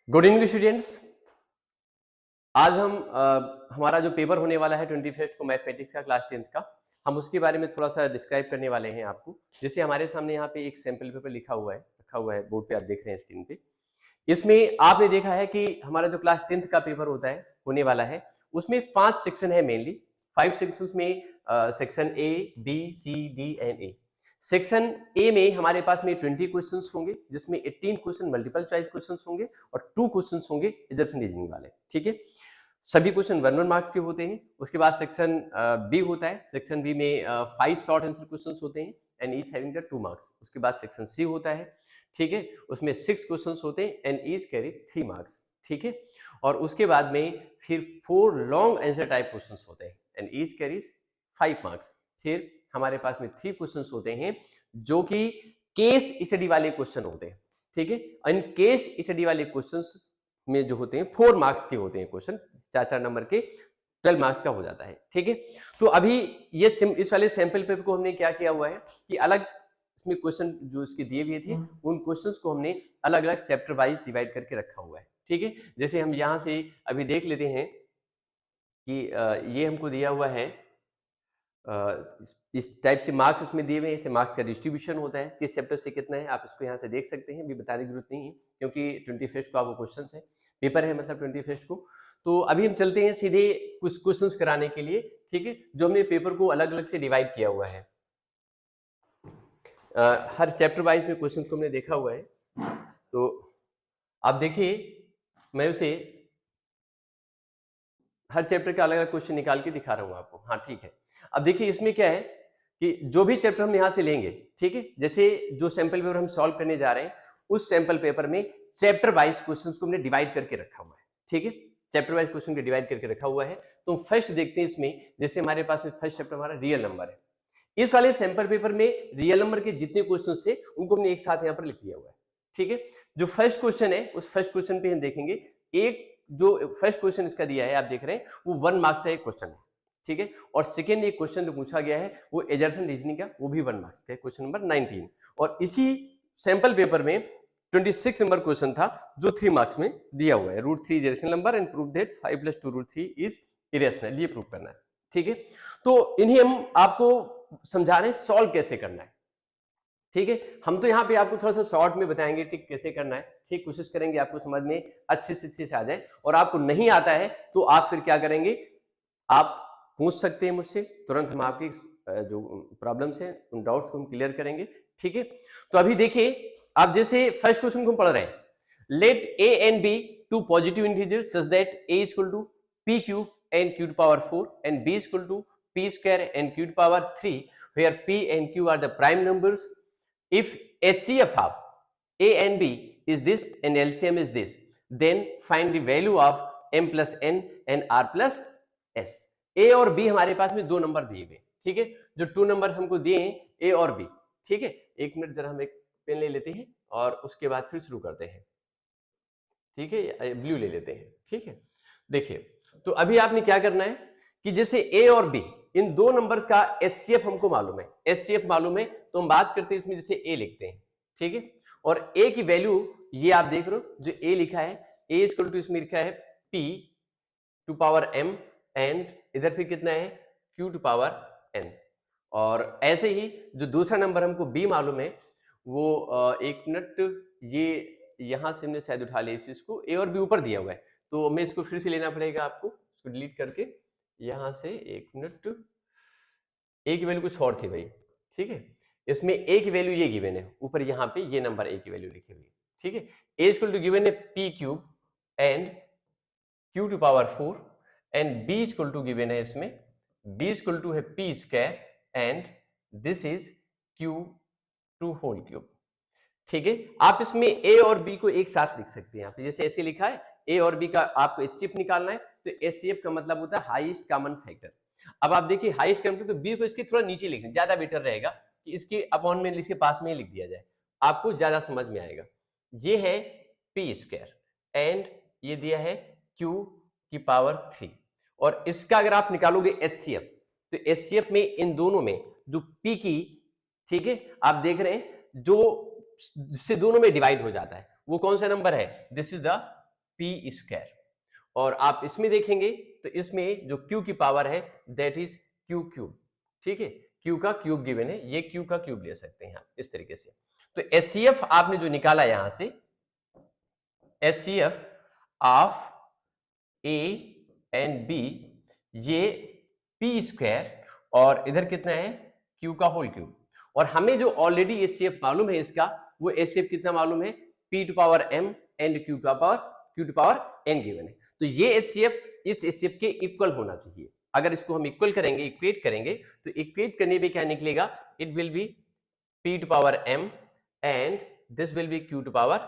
Good evening students. आज हम हमारा जो पेपर होने वाला है 21st को मैथमेटिक्स का क्लास 10th का, हम उसके बारे में थोड़ा सा डिस्क्राइब करने वाले हैं आपको। जैसे हमारे सामने यहाँ पे एक सैंपल पेपर रखा हुआ है बोर्ड पे, आप देख रहे हैं स्क्रीन पे। इसमें आपने देखा है कि हमारा जो क्लास 10th का पेपर होने वाला है, उसमें 5 सेक्शन है मेनली। 5 सेक्शंस में section A, B, C, D and A. Section A में हमारे पास में 20 क्वेश्चंस होंगे, जिसमें 18 क्वेश्चन मल्टीपल चॉइस क्वेश्चंस होंगे और 2 क्वेश्चंस होंगे इजर्सन रीजनिंग वाले। ठीक है, सभी क्वेश्चन 1 मार्क्स के होते हैं। उसके बाद सेक्शन बी होता है। सेक्शन बी में 5 शॉर्ट आंसर क्वेश्चंस होते हैं and each having the 2 marks. उसके बाद सेक्शन सी होता है, ठीक है, उसमें 6 क्वेश्चंस होते हैं एंड ईच कैरीज 3 मार्क्स। ठीक है, और उसके बाद में फिर 4 लॉन्ग आंसर टाइप क्वेश्चंस होते हैं एंड ईच कैरीज 5 मार्क्स। फिर हमारे पास में 3 क्वेश्चंस होते हैं जो कि केस स्टडी वाले क्वेश्चन होते हैं। ठीक है, इन केस स्टडी वाले क्वेश्चंस में जो होते हैं 4 मार्क्स के होते हैं क्वेश्चन, 4 नंबर के 12 मार्क्स का हो जाता है। ठीक है, तो अभी ये इस वाले सैंपल पेपर को हमने क्या किया हुआ है कि अलग इसमें क्वेश्चन जो इसके दिए हुए थे, उन क्वेश्चंस को हमने अलग अलग चैप्टर वाइज डिवाइड करके रखा हुआ है। ठीक है, जैसे हम यहाँ से अभी देख लेते हैं कि ये हमको दिया हुआ है, इस टाइप से मार्क्स इसमें दिए हुए हैं। इससे मार्क्स का डिस्ट्रीब्यूशन होता है, किस चैप्टर से कितना है, आप इसको यहाँ से देख सकते हैं। अभी बताने की जरूरत नहीं है क्योंकि 21st को आपको क्वेश्चन है, पेपर है मतलब 21st को। तो अभी हम चलते हैं सीधे कुछ क्वेश्चंस कराने के लिए। ठीक है, जो हमने पेपर को अलग अलग से डिवाइड किया हुआ है, हर चैप्टर वाइज में क्वेश्चन को हमने देखा हुआ है। तो आप देखिए, मैं उसे हर चैप्टर का अलग अलग क्वेश्चन निकाल के दिखा रहा हूँ आपको। हाँ ठीक है, अब देखिए इसमें क्या है कि जो भी चैप्टर हम यहाँ से लेंगे, ठीक है, जैसे जो सैंपल पेपर हम सॉल्व करने जा रहे हैं, उस सैंपल पेपर में चैप्टर वाइज क्वेश्चंस को हमने डिवाइड करके रखा हुआ है। ठीक है, चैप्टर वाइज क्वेश्चन को डिवाइड करके रखा हुआ है। तो फर्स्ट देखते हैं इसमें, जैसे हमारे पास में फर्स्ट चैप्टर हमारा रियल नंबर है। इस वाले सैंपल पेपर में रियल नंबर के जितने क्वेश्चन थे उनको हमने एक साथ यहाँ पर लिख दिया हुआ है। ठीक है, जो फर्स्ट क्वेश्चन है उस फर्स्ट क्वेश्चन पे हम देखेंगे। एक जो फर्स्ट क्वेश्चन इसका दिया है, आप देख रहे हैं, वो 1 मार्क्स का एक क्वेश्चन है। ठीक है, और सेकेंड एक क्वेश्चन जो पूछा गया है वो एजर्सन रीजनिंग का, वो भी 1 मार्क्स का है, क्वेश्चन नंबर 19। और इसी सैंपल पेपर में 26 नंबर क्वेश्चन था जो 3 मार्क्स में दिया हुआ है। √3 is irrational number and prove that 5 + 2√3 is irrational, ये प्रूव करना है। ठीक है, तो इन्हें हम आपको समझा रहे हैं सॉल्व कैसे करना है। ठीक है, हम तो यहाँ पे आपको थोड़ा सा शॉर्ट में बताएंगे ठीक कैसे करना है। ठीक, कोशिश करेंगे आपको समझ में अच्छे से आ जाए। और आपको नहीं आता है तो आप फिर क्या करेंगे, आप पूछ सकते हैं मुझसे, तुरंत हम आपकी जो प्रॉब्लम्स हैं उन डाउट्स को हम क्लियर करेंगे। ठीक है, तो अभी देखिए, आप जैसे फर्स्ट क्वेश्चन को हम पढ़ रहे हैं, let A and B two positive integers such that A is equal to P cube and Q to power 4 and B is equal to P square and Q to power 3 where p and q are the prime numbers. If HCF of A and B is this and LCM is this, then find the value of m plus n and r plus s. A और B हमारे पास में 2 number दिए गए। ठीक है, जो 2 number हमको दिए हैं A और B। ठीक है, एक मिनट जरा हम एक पेन ले लेते हैं और उसके बाद फिर शुरू करते हैं। ठीक है, ब्लू ले लेते हैं। ठीक है, देखिए, तो अभी आपने क्या करना है कि जैसे A और B, इन 2 नंबर्स का HCF हमको मालूम है। HCF मालूम है तो हम बात करते हैं इसमें, जैसे A लिखते हैं। ठीक है, और A की वैल्यू ये आप देख रहे हो, जो A लिखा है, A इक्वल टू इसमें लिखा है P to power M and इधर फिर कितना है Q टू पावर N। और ऐसे ही जो दूसरा नंबर हमको B मालूम है वो एक मिनट, ये यहां से हमने शायद उठा लिया इस चीज को, A और B ऊपर दिया हुआ है तो हमें इसको फिर से लेना पड़ेगा आपको, इसको डिलीट करके यहां से, एक मिनट, A की वैल्यू कुछ और थी भाई। ठीक है, इसमें A की वैल्यू ये गिवन है, ऊपर यहाँ पे ये नंबर A की वैल्यू लिखी हुई है। ठीक है, A इक्वल टू गिवन है P cube and Q to power 4 and B equal to given है इसमें, B इक्वल टू है P square and this is Q to whole cube. ठीक है, आप इसमें A और B को एक साथ लिख सकते हैं। यहाँ पे जैसे ऐसे लिखा है, A और B का आपको HCF निकालना है, तो HCF का मतलब होता है हाईएस्ट कॉमन फैक्टर। अब आप देखिए हाईएस्ट कॉमन फैक्टर, तो B को इसके थोड़ा नीचे लिखना ज्यादा बेटर रहेगा कि इसके अपॉन में इसके पास में ही लिख दिया जाए, आपको ज्यादा समझ में आएगा। ये है P स्क्वायर एंड ये दिया है Q की पावर 3, और इसका अगर आप निकालोगे HCF, तो HCF में इन दोनों में जो P की, ठीक है, आप देख रहे हैं, जो जिससे दोनों में डिवाइड हो जाता है वो कौन सा नंबर है, this is the P square. और आप इसमें देखेंगे तो इसमें जो q की पावर है दैट इज q क्यूब, ठीक है, q का क्यूब गिवन है, ये q का क्यूब ले सकते हैं आप इस तरीके से। तो HCF आपने जो निकाला यहां से, HCF of A and B, ये p स्क्वायर और इधर कितना है q का होल क्यूब। और हमें जो ऑलरेडी HCF मालूम है इसका, वो HCF कितना मालूम है, p to power m and q to power n given है। तो ये HCF इस HCF के इक्वल होना चाहिए। अगर इसको हम इक्वल करेंगे, इक्वेट करेंगे, तो इक्वेट करने पे क्या निकलेगा, it will be p to power m and this will be q to power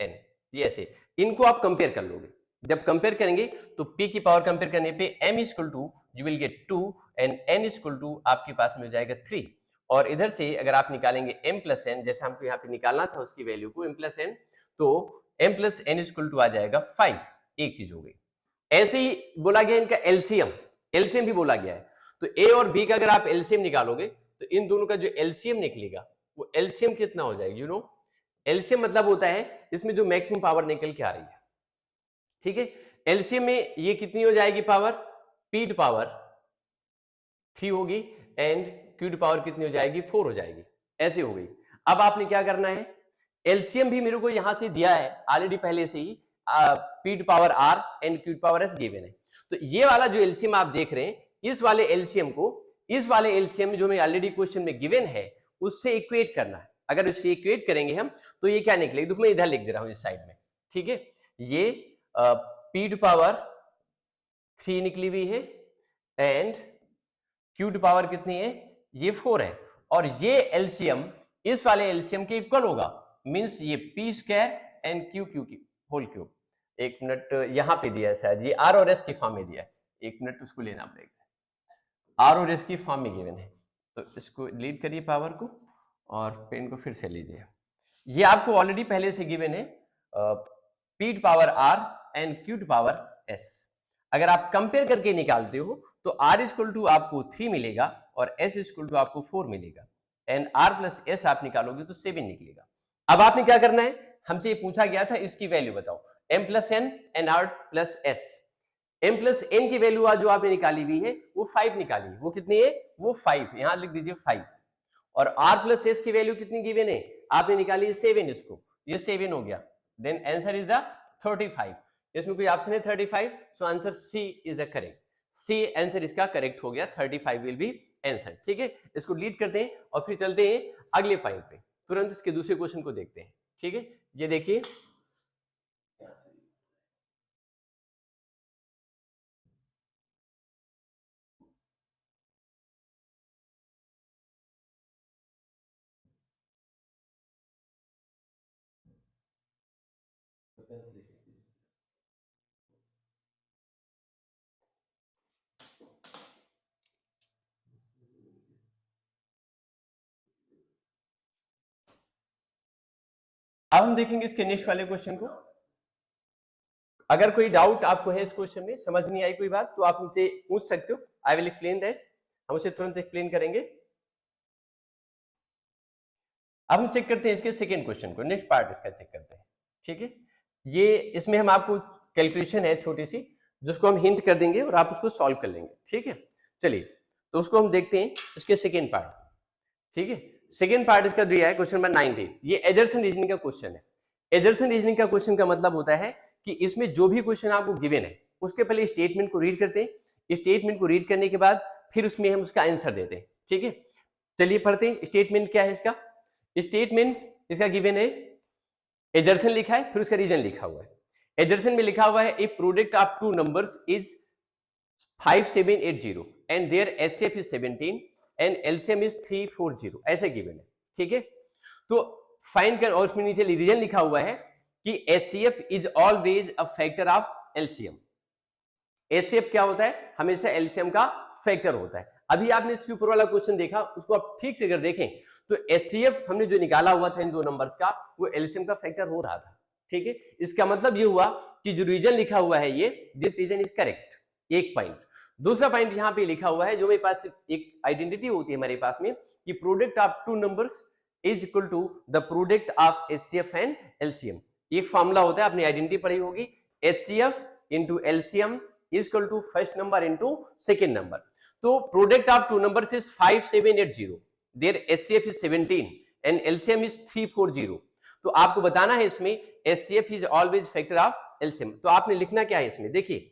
n। ये ऐसे इनको आप कंपेयर कर लोगे। जब कंपेयर करेंगे तो p की पावर कंपेयर करने पे m equal to you will get 2 and n equal to आपके पास में हो जाएगा 3। और इधर से अगर आप निकालेंगे m प्लस n, जैसे हमको यहाँ पे निकालना था उसकी वैल्यू को m प्लस n, तो m plus n equal to आ जाएगा 5। एक चीज हो गई। ऐसे ही बोला गया इनका एलसीएम, एलसीएम भी बोला गया है। तो a और b का अगर आप एलसीएम निकालोगे तो इन दोनों का जो एलसीएम निकलेगा वो एलसीएम कितना हो जाएगा, यू नो, एलसीएम मतलब होता है इसमें जो मैक्सिमम पावर निकल के आ रही है, ठीक है। एलसीएम में ये कितनी हो जाएगी पावर, p टू पावर 3 होगी एंड q टू पावर कितनी हो जाएगी, 4 हो जाएगी। ऐसे हो गई। अब आपने क्या करना है, एलसीएम भी मेरे को यहां से दिया है ऑलरेडी पहले से ही, p to power r and q to power s given है। तो ये वाला जो एलसीएम आप देख रहे हैं, इस वाले एलसीएम को इस वाले एलसीएम जो मैं ऑलरेडी क्वेश्चन में गिवन है उससे इक्वेट करना है। अगर उससे इक्वेट करेंगे हम तो ये क्या निकलेगा, देखो मैं इधर लिख दे रहा हूं इस साइड में, ठीक है। ये p टू पावर 3 निकली हुई है एंड q टू पावर कितनी है, ये 4 है। और ये एलसीएम इस वाले एलसीएम के इक्वल होगा, मींस ये p स्क्वायर एंड q की होल क्यूब। एक मिनट, यहां पे दिया है शायद, ये r और s की फॉर्म में दिया है, एक मिनट उसको लेना पड़ेगा। r और s की फॉर्म में गिवन है, तो इसको डिलीट करिए पावर को और पेन को फिर से लीजिए। ये आपको ऑलरेडी पहले से गिवन है, p to power r and q to power s। अगर आप कंपेयर करके निकालते हो तो r इक्वल टू आपको 3 मिलेगा और s इक्वल टू आपको 4 मिलेगा एंड r प्लस s आप निकालोगे तो 7 निकलेगा। अब आपने क्या करना है, हमसे ये पूछा गया था इसकी वैल्यू बताओ, m plus n and r plus s। m plus n की वैल्यू जो आपने निकाली हुई है वो 5 निकाली है, वो कितनी है, वो 5, यहां लिख दीजिए 5। और r प्लस s की वैल्यू कितनी गिवन है, आपने निकाली है 7, इसको ये 7 हो गया। Then answer is the 35। इसमें कोई ऑप्शन है 35, so answer C is the correct. C answer इसका करेक्ट हो गया, 35 विल बी आंसर, ठीक है। इसको डिलीट करते हैं और फिर चलते हैं अगले पॉइंट पे, तुरंत इसके दूसरे क्वेश्चन को देखते हैं, ठीक है। ये देखिए, अब हम देखेंगे इसके नेक्स्ट वाले क्वेश्चन को। अगर कोई डाउट आपको है इस क्वेश्चन में, समझ नहीं आई कोई बात, तो आप मुझसे पूछ सकते हो, आई विल एक्सप्लेन दैट, हम उसे तुरंत एक्सप्लेन करेंगे। अब हम चेक करते हैं इसके सेकेंड क्वेश्चन को, नेक्स्ट पार्ट इसका चेक करते हैं, ठीक है। ये इसमें हम आपको कैलकुलेशन है छोटी सी, जिसको हम हिंट कर देंगे और आप उसको सॉल्व कर लेंगे, ठीक है। चलिए तो उसको हम देखते हैं, इसके सेकेंड पार्ट, ठीक है। सेकेंड पार्ट इसका दिया है क्वेश्चन नंबर 19, ये एजर्सन रीजनिंग का क्वेश्चन है। एजर्सन रीजनिंग का क्वेश्चन का मतलब होता है कि इसमें जो भी क्वेश्चन आपको गिवन है उसके पहले स्टेटमेंट को रीड करते हैं, स्टेटमेंट को रीड करने के बाद फिर उसमें हम उसका आंसर देते हैं, ठीक है। चलिए पढ़ते हैं स्टेटमेंट क्या है इसका। स्टेटमेंट इसका गिवन है, एजर्सन लिखा है, फिर उसका रीजन लिखा हुआ है। एजर्सन में लिखा हुआ है a product of two numbers is 5780 and their HCF is 17 and LCM is 340, ऐसे गिवन है, ठीक है। तो फाइंड कर, और उसमें नीचे रीजन लिखा हुआ है कि HCF is always a factor of LCM. HCF क्या होता है, हमेशा एलसीएम का फैक्टर होता है। अभी आपने इसके ऊपर वाला क्वेश्चन देखा, उसको आप ठीक से अगर देखें तो एचसीएफ हमने जो निकाला हुआ था इन दो नंबर्स का, वो एलसीएम का फैक्टर हो रहा था, ठीक है। इसका मतलब ये हुआ कि जो रीजन लिखा हुआ है ये, दिस रीजन इज करेक्ट, एक पॉइंट। दूसरा पॉइंट यहाँ पे लिखा हुआ है, जो मेरे पास एक आइडेंटिटी होती है हमारे पास में, कि product of two numbers is equal to the product of HCF and LCM. एक फॉर्मूला होता है, आपने आइडेंटिटी पढ़ी होगी, HCF into LCM is equal to first number into second number. तो product of two numbers is 5780. Their HCF is 17 and LCM is 340. तो आपको बताना है इसमें HCF is always factor of LCM. तो आपने लिखना क्या है इसमें, देखिए,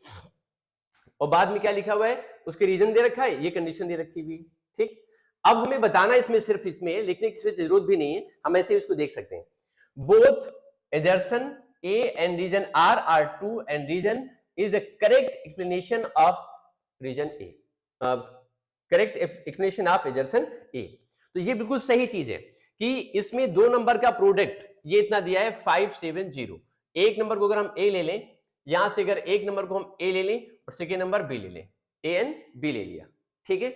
और बाद में क्या लिखा हुआ है, उसके रीजन दे रखा है, ये कंडीशन दे रखी हुई है, ठीक। अब हमें बताना है इसमें, सिर्फ इसमें लिखने की जरूरत भी नहीं है, हम ऐसे इसको देख सकते हैं। Both assertion A and region R are true and region is the correct explanation of region A. Correct explanation of assertion A. तो ये बिल्कुल सही चीज है कि इसमें दो नंबर का प्रोडक्ट ये इतना दिया है 570। एक नंबर को अगर हम A ले लें, यहां से अगर एक नंबर को हम A ले लें और सेकेंड नंबर B ले लें, A एंड B ले लिया, ठीक है।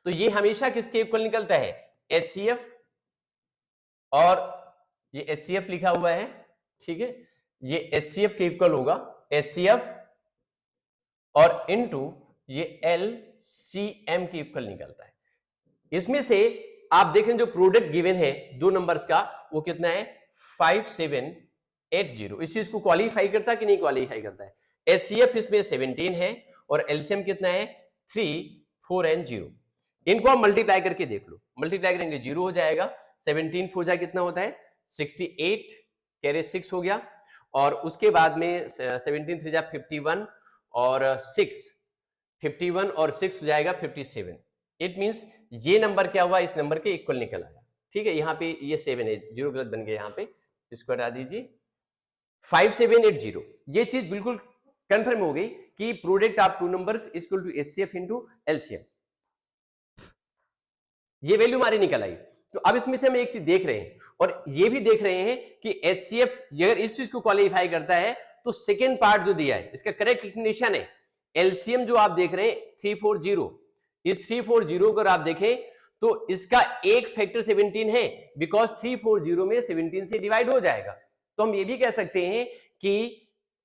तो ये हमेशा किसके इक्वल निकलता है, HCF, और ये HCF लिखा हुआ है, ठीक है, ये HCF के इक्वल होगा, HCF और इनटू ये LCM के इक्वल निकलता है। इसमें से आप देखें जो प्रोडक्ट गिवन है दो नंबर्स का, वो कितना है 5780। इस चीज को क्वालिफाई करता है कि नहीं क्वालिफाई करता है। HCF इसमें 17 है और LCM कितना है 3, 4 एंड 0। इनको आप मल्टीप्लाई करके देख लो, मल्टीप्लाई करेंगे 0 हो जाएगा, 17 4 जा कितना होता है 68, कैरे 6 हो गया, और उसके बाद में 17 3 जा 51 और 6, 51 और 6 हो जाएगा 57। इट मींस ये नंबर क्या हुआ, इस नंबर के इक्वल निकल आया, ठीक है। यहाँ पे ये 7 है, 0 गलत बन गया, यहाँ पे इसको हटा दीजिए, 5780। ये चीज बिल्कुल कंफर्म हो गई कि product of two numbers is equal to HCF into LCM। ये वैल्यू हमारी निकल आई। तो अब इसमें से हम एक चीज देख रहे हैं और ये भी देख रहे हैं कि HCF अगर इस चीज को क्वालिफाई करता है तो सेकेंड पार्ट जो दिया है इसका करेक्ट एक्सप्लेनेशन है LCM जो आप देख रहे हैं 340। इस 340 अगर आप देखें तो इसका एक फैक्टर 17 है, बिकॉज 340 में 17 से डिवाइड हो जाएगा। तो हम ये भी कह सकते हैं कि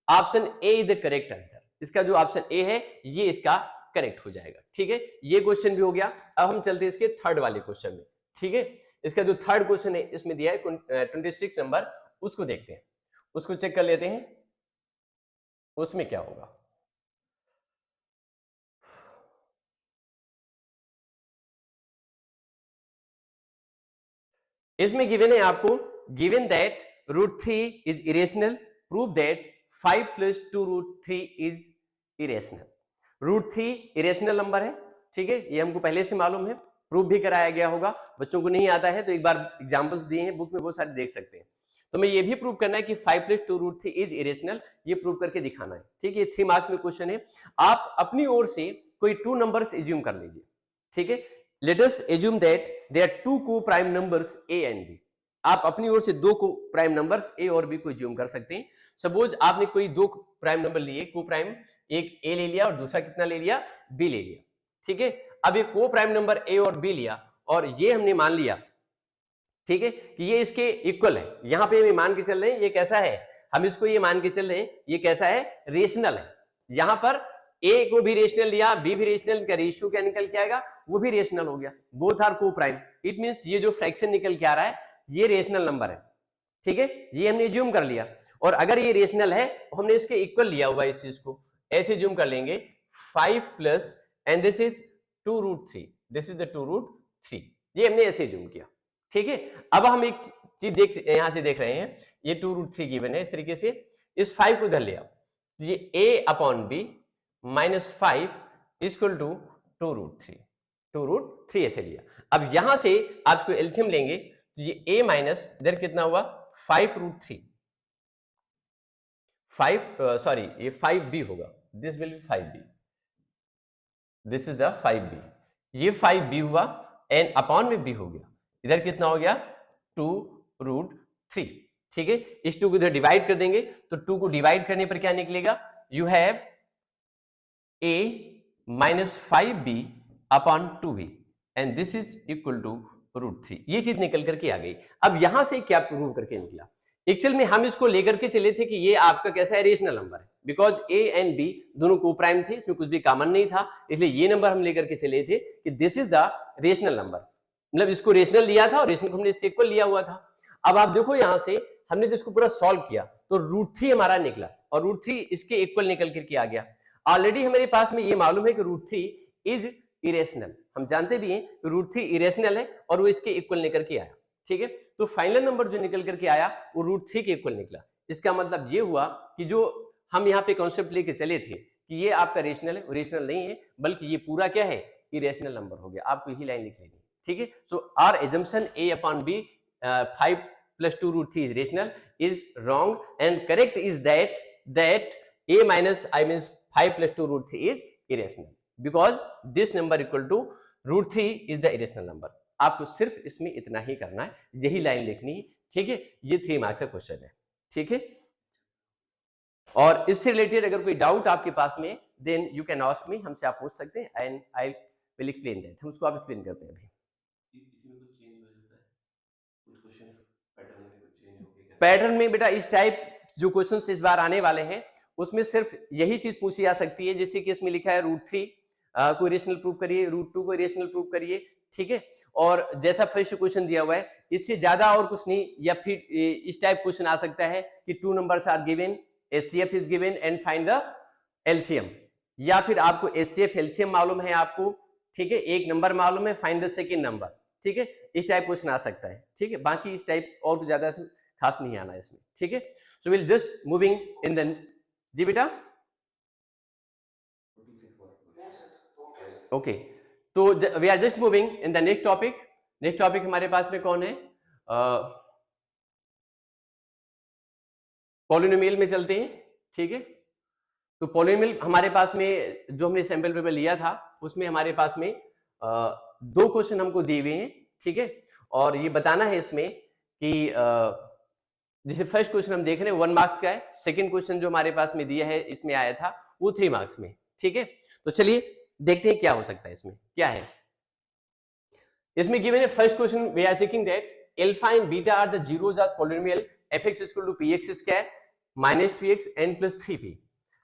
option A is the correct answer. इसका जो ऑप्शन ए है ये इसका करेक्ट हो जाएगा, ठीक है। ये क्वेश्चन भी हो गया। अब हम चलते हैं इसके थर्ड वाले क्वेश्चन में, ठीक है। इसका जो थर्ड क्वेश्चन है इसमें दिया है 26 नंबर, उसको देखते हैं, उसको चेक कर लेते हैं उसमें क्या होगा। इसमें गिवन है आपको, given that √3 is irrational, prove that 5 + 2 √3 is irrational. √3 irrational number है, ठीक है, ये हमको पहले से मालूम है, प्रूव भी कराया गया होगा। बच्चों को नहीं आता है तो एक बार एग्जांपल्स दिए हैं बुक में, बहुत सारे देख सकते हैं। तो मैं ये भी प्रूव करना है कि 5 + 2 √3 इज इरेशनल, ये प्रूव करके दिखाना है, ठीक है। 3 मार्क्स में क्वेश्चन है। आप अपनी ओर से कोई 2 नंबर्स एज्यूम कर लीजिए, ठीक है। Let us assume that there are 2 co-prime numbers A and B. आप अपनी ओर से 2 co-prime numbers A और B को assume कर सकते हैं। सपोज आपने कोई 2 प्राइम नंबर लिए, co-prime, एक A ले लिया और दूसरा कितना ले लिया, B ले लिया, ठीक है। अब ये co-prime नंबर A और B लिया और ये हमने मान लिया, ठीक है, कि ये इसके इक्वल है। यहां पे हम मान के चल रहे हैं ये कैसा है, हम इसको ये मान के चल रहे हैं ये कैसा है, रेशनल है। यहां पर A को भी रेशनल लिया, B भी रेशनल, का रेशियो क्या निकल के आएगा, वो भी रेशनल हो गया। Both are coprime, it means ये जो फ्रैक्शन निकल के आ रहा है ये रेशनल नंबर है, ठीक है। ये हमने ज्यूम कर लिया, और अगर ये रेशनल है हमने इसके इक्वल लिया हुआ इस चीज को, ऐसे ज्यूम कर लेंगे 5 plus and this is 2 √3, this is the 2 √3, ये हमने ऐसे ज्यूम किया, ठीक है। अब हम एक चीज यहां से देख रहे हैं, ये 2 √3 गिवन है, इस तरीके से इस 5 को इधर लिया, ये A/B -5 इक्वल टू 2 √3 ऐसे लिया। अब यहां से आप इसको एलसीएम लेंगे तो ये A माइनस इधर कितना हुआ 5 √3, 5B होगा, this will B 5B, this is the 5B, ये 5B हुआ एंड अपॉन में B हो गया, इधर कितना हो गया 2 √3, ठीक है। इस 2 को इधर डिवाइड कर देंगे तो 2 को डिवाइड करने पर क्या निकलेगा, you have A minus 5B upon 2B and this is equal to √3, ये चीज निकल करके आ गई। अब यहां से क्या प्रूव करके निकला, एक्चुअल में हम इसको लेकर के चले थे कि ये आपका कैसा है, रेशनल नंबर है, बिकॉज A एंड B दोनों को-प्राइम थे, इसमें कुछ भी कॉमन नहीं था, इसलिए ये नंबर हम लेकर के चले थे कि this is the rational number, मतलब इसको रेशनल लिया था और रेशनल को हमने इसके इक्वल लिया हुआ था। अब आप देखो यहां से हमने तो इसको पूरा सॉल्व किया तो √3 हमारा निकला, और रूट 3 इसके इक्वल निकल करके आ गया। ऑलरेडी हमारे पास में ये मालूम है कि रूट 3 इज इरेशनल, हम जानते भी हैं कि रूट 3 इरेशनल है और वो इसके इक्वल निकल के आया, ठीक है। तो फाइनल नंबर जो निकल करके आया वो रूट 3 के इक्वल निकला। इसका मतलब ये हुआ कि जो हम यहाँ पे कॉन्सेप्ट लेके चले थे कि ये आपका रेशनल है, रेशनल नहीं है, बल्कि ये पूरा क्या है, इरेशनल नंबर हो गया। आपको यही लाइन लिख लेनी है, ठीक है। So our assumption a upon b 5 plus 2 root 3 is rational is wrong, and correct is that a minus I means 5 plus 2 root 3 is irrational because this number equal to root 3 is the irrational number। आपको सिर्फ इसमें इतना ही करना है, यही line लिखनी है, ठीक है। ये 3 मार्क्स का क्वेश्चन है, ठीक है। और इससे रिलेटेड अगर कोई डाउट आपके पास में then you can ask me, हमसे आप पूछ सकते हैं and I will explain that. हम उसको आप एक्सप्लेन करते हैं। अभी इसमें कुछ चेंज हो जाता है, कुछ क्वेश्चंस पैटर्न में कुछ चेंज हो गया। पैटर्न में बेटा इस टाइप जो क्वेश्चंस इस बार आने वाले हैं उसमें सिर्फ यही चीज पूछी जा सकती है, जैसे कि इसमें लिखा है रूट 3 को रेशनल प्रूव करिए, रूट 2 को रेशनल प्रूव करिए, ठीक है। और जैसा फर्स्ट क्वेश्चन दिया हुआ है इससे ज्यादा और कुछ नहीं। या फिर इस टाइप क्वेश्चन आ सकता है कि 2 numbers are given, HCF is given and find the LCM, या फिर आपको HCF LCM मालूम है आपको, ठीक है, एक नंबर मालूम है, फाइंड द सेकंड नंबर, ठीक है। इस टाइप क्वेश्चन आ सकता है, ठीक है। बाकी इस टाइप और ज्यादा खास नहीं आना है इसमें, ठीक है। So will just moving in the, जी बेटा, ओके। तो we are just moving in the next topic. Next topic हमारे पास में कौन है, पॉलिनोमियल में चलते हैं, ठीक है। तो पॉलिनोमियल हमारे पास में जो हमने सैंपल पेपर लिया था उसमें हमारे पास में 2 क्वेश्चन हमको दिए हुए हैं, ठीक है। और ये बताना है इसमें कि जैसे फर्स्ट क्वेश्चन हम देख रहे हैं 1 मार्क्स का है, सेकंड क्वेश्चन जो हमारे पास में दिया है इसमें आया था वो 3 मार्क्स में, ठीक है। तो चलिए देखते हैं क्या हो सकता है इसमें, क्या है इसमें गिवन है। First question we are seeking that alpha and beta are the zeros of polynomial fx = px square minus 3x n plus 3p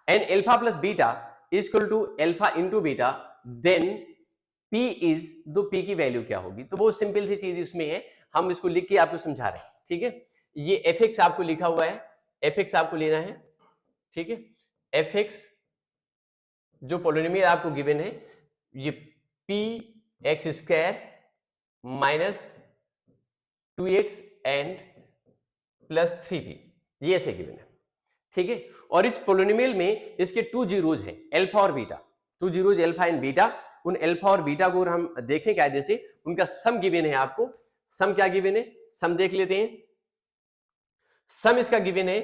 and alpha plus beta is equal to alpha into beta, then p is, दो p की value क्या होगी। तो बहुत simple सी चीज इसमें है, हम इसको लिख के आपको समझा रहे हैं, ठीक है। ये fx आपको लिखा हुआ है, fx आपको लेना है, ठीक है। fx जो पॉलिनोमियल आपको गिवन है ये px square minus 2x and plus 3p, ये ऐसे गिवन है, ठीक है। और इस पॉलिनोमियल में इसके 2 जीरोज हैं, अल्फा और beta, 2 zeros alpha and beta. उन अल्फा और बीटा को हम देखें कायदे से, उनका सम गिवन है आपको। सम क्या गिवन है, सम देख लेते हैं। सम इसका गिवन है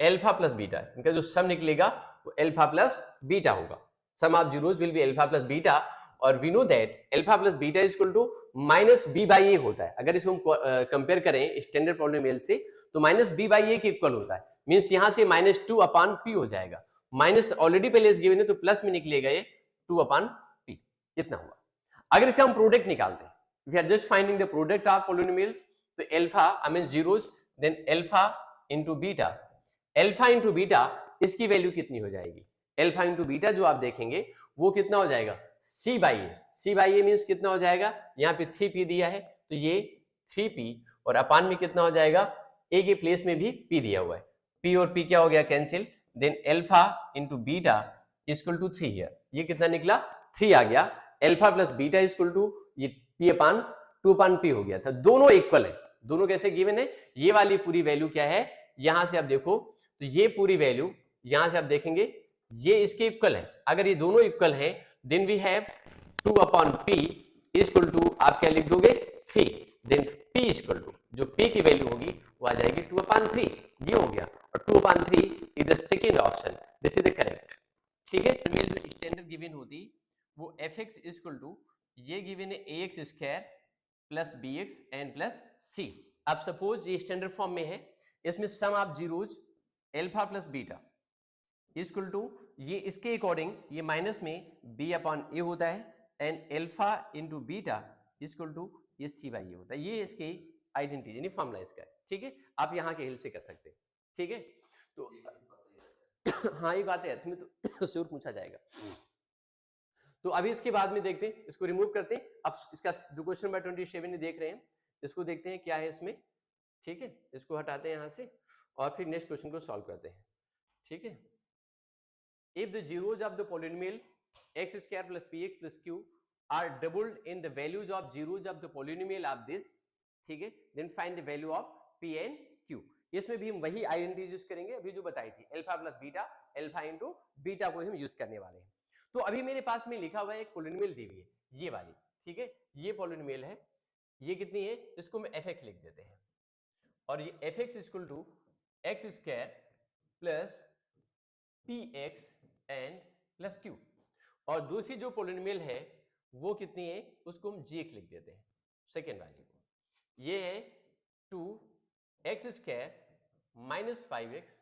अल्फा प्लस बीटा, इनका जो सम निकलेगा वो अल्फा प्लस बीटा होगा। Sum of zeros will be alpha plus beta, और we know that alpha plus beta is equal to -b/a होता है। अगर इसको हम कंपेयर करें स्टैंडर्ड पॉलिनोमियल से तो -b/a के इक्वल होता है, मींस यहां से -2/p हो जाएगा। माइनस ऑलरेडी पहले इस गिवन है तो प्लस में निकलेगा ये 2/p, इतना हुआ। अगर इसका हम प्रोडक्ट निकालते हैं, we are just finding the product of polynomials, तो alpha I mean zeros, then alpha into beta, alpha into beta इसकी वैल्यू कितनी हो जाएगी, अल्फा इंटू बीटा जो आप देखेंगे वो कितना हो जाएगा, c/a। c/a मींस कितना हो जाएगा, यहाँ पे 3p दिया है तो ये 3p, और अपान में कितना हो जाएगा, a के प्लेस में भी p दिया हुआ है, p और p क्या हो गया, cancel. Then alpha into beta equal to 3 here, ये कितना निकला, 3 आ गया। Alpha plus beta equal to ये p/2/p हो गया था। दोनों इक्वल है, दोनों कैसे गिवन है, ये वाली पूरी वैल्यू क्या है, यहां से आप देखो तो ये पूरी वैल्यू यहां से आप देखेंगे ये इसके इक्वल है। अगर ये दोनों इक्वल हैं then we have 2/p equal to, आप क्या लिख दोगे, 3। देन p इक्वल टू, जो p की वैल्यू होगी वो आ जाएगी 2/3, ये हो गया। और 2/3 is the second option, this is the correct, ठीक है। तो ये जो स्टैंडर्ड गिवन होती वो fx इक्वल टू, ये गिवन है ax square plus bx and plus c। अब सपोज ये स्टैंडर्ड फॉर्म में है, इसमें sum of zeros alpha plus beta equal to, ये इसके अकॉर्डिंग ये माइनस में b/a होता है, and alpha into beta equal to ये c/a होता है। ये इसकी आइडेंटिटी यानी फॉर्मूला इसका है, ठीक है। आप यहाँ के हेल्प से कर सकते हैं, ठीक है। तो हाँ ये बात है, इसमें तो जरूर पूछा जाएगा। तो अभी इसके बाद में देखते हैं, इसको रिमूव करते हैं। अब इसका जो क्वेश्चन नंबर 27 देख रहे हैं इसको देखते हैं क्या है इसमें, ठीक है। इसको हटाते हैं यहाँ से और फिर नेक्स्ट क्वेश्चन को सॉल्व करते हैं, ठीक है। If the zeros of the polynomial x square plus p x plus q are doubled in the values of zeros of the polynomial of this, ठीक है, then find the value of p and q. इसमें भी हम वही identity use करेंगे अभी जो बताई थी, alpha plus beta, alpha into beta को हम यूज करने वाले हैं। तो अभी मेरे पास में लिखा हुआ है एक पॉलिनोमियल दी हुई है, ये वाली, ठीक है, ये पॉलिनोमियल है, ये कितनी है, इसको हम एफ एक्स लिख देते हैं, और ये f x equal to x square plus p x and plus q. और दूसरी जो पॉलिनोमियल है वो कितनी है, उसको हम जी एक्स लिख देते हैं, सेकेंड वाली को। ये है 2x square minus 5x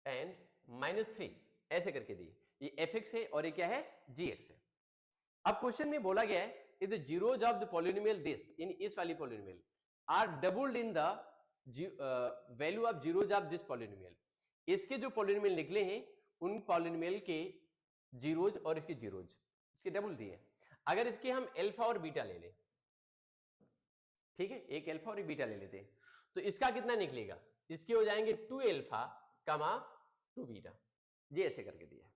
and minus 3, ऐसे करके दी। ये fx है और ये क्या है, gx है। अब क्वेश्चन में बोला गया है if the zeros of the polynomial this, in इस वाली polynomial are doubled in the value of zeros of this polynomial, इसके जो पॉलिनोमियल निकले हैं उन पॉलिनोमियल के जीरोज और इसके जीरोज इसके डबल दिए। अगर इसके हम अल्फा और बीटा ले लें, ठीक है, एक अल्फा और एक बीटा ले लेते हैं, तो इसका कितना निकलेगा, इसके हो जाएंगे 2 अल्फा कमा 2 बीटा, ये ऐसे करके दिया है।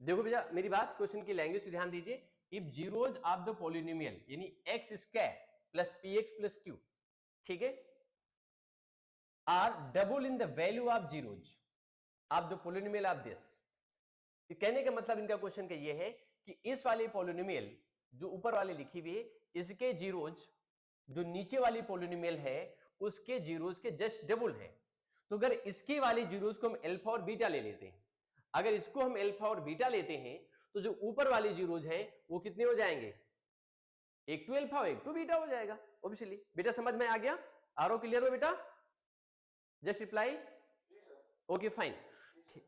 देखो भैया मेरी बात, क्वेश्चन की लैंग्वेज पे ध्यान दीजिए। If zeros of the polynomial यानी x square plus p x plus q, ठीक है, are double in the value of zeros of the polynomial of this, कहने का मतलब इनका क्वेश्चन का ये है कि इस वाले पॉलिनोमियल जो ऊपर वाले लिखी हुई है, इसके जीरोज जो नीचे वाली पॉलिनोमियल है उसके जीरोज के जस्ट डबल है। तो अगर इसके वाले जीरोज को हम अल्फा और बीटा ले लेते हैं, अगर इसको हम अल्फा और बीटा लेते हैं तो जो ऊपर वाले जीरोज हैं वो कितने हो जाएंगे, एक 2 अल्फा एक 2 बीटा हो जाएगा ऑब्वियसली। बेटा समझ में आ गया, आर ओ क्लियर हो बेटा, just reply okay fine,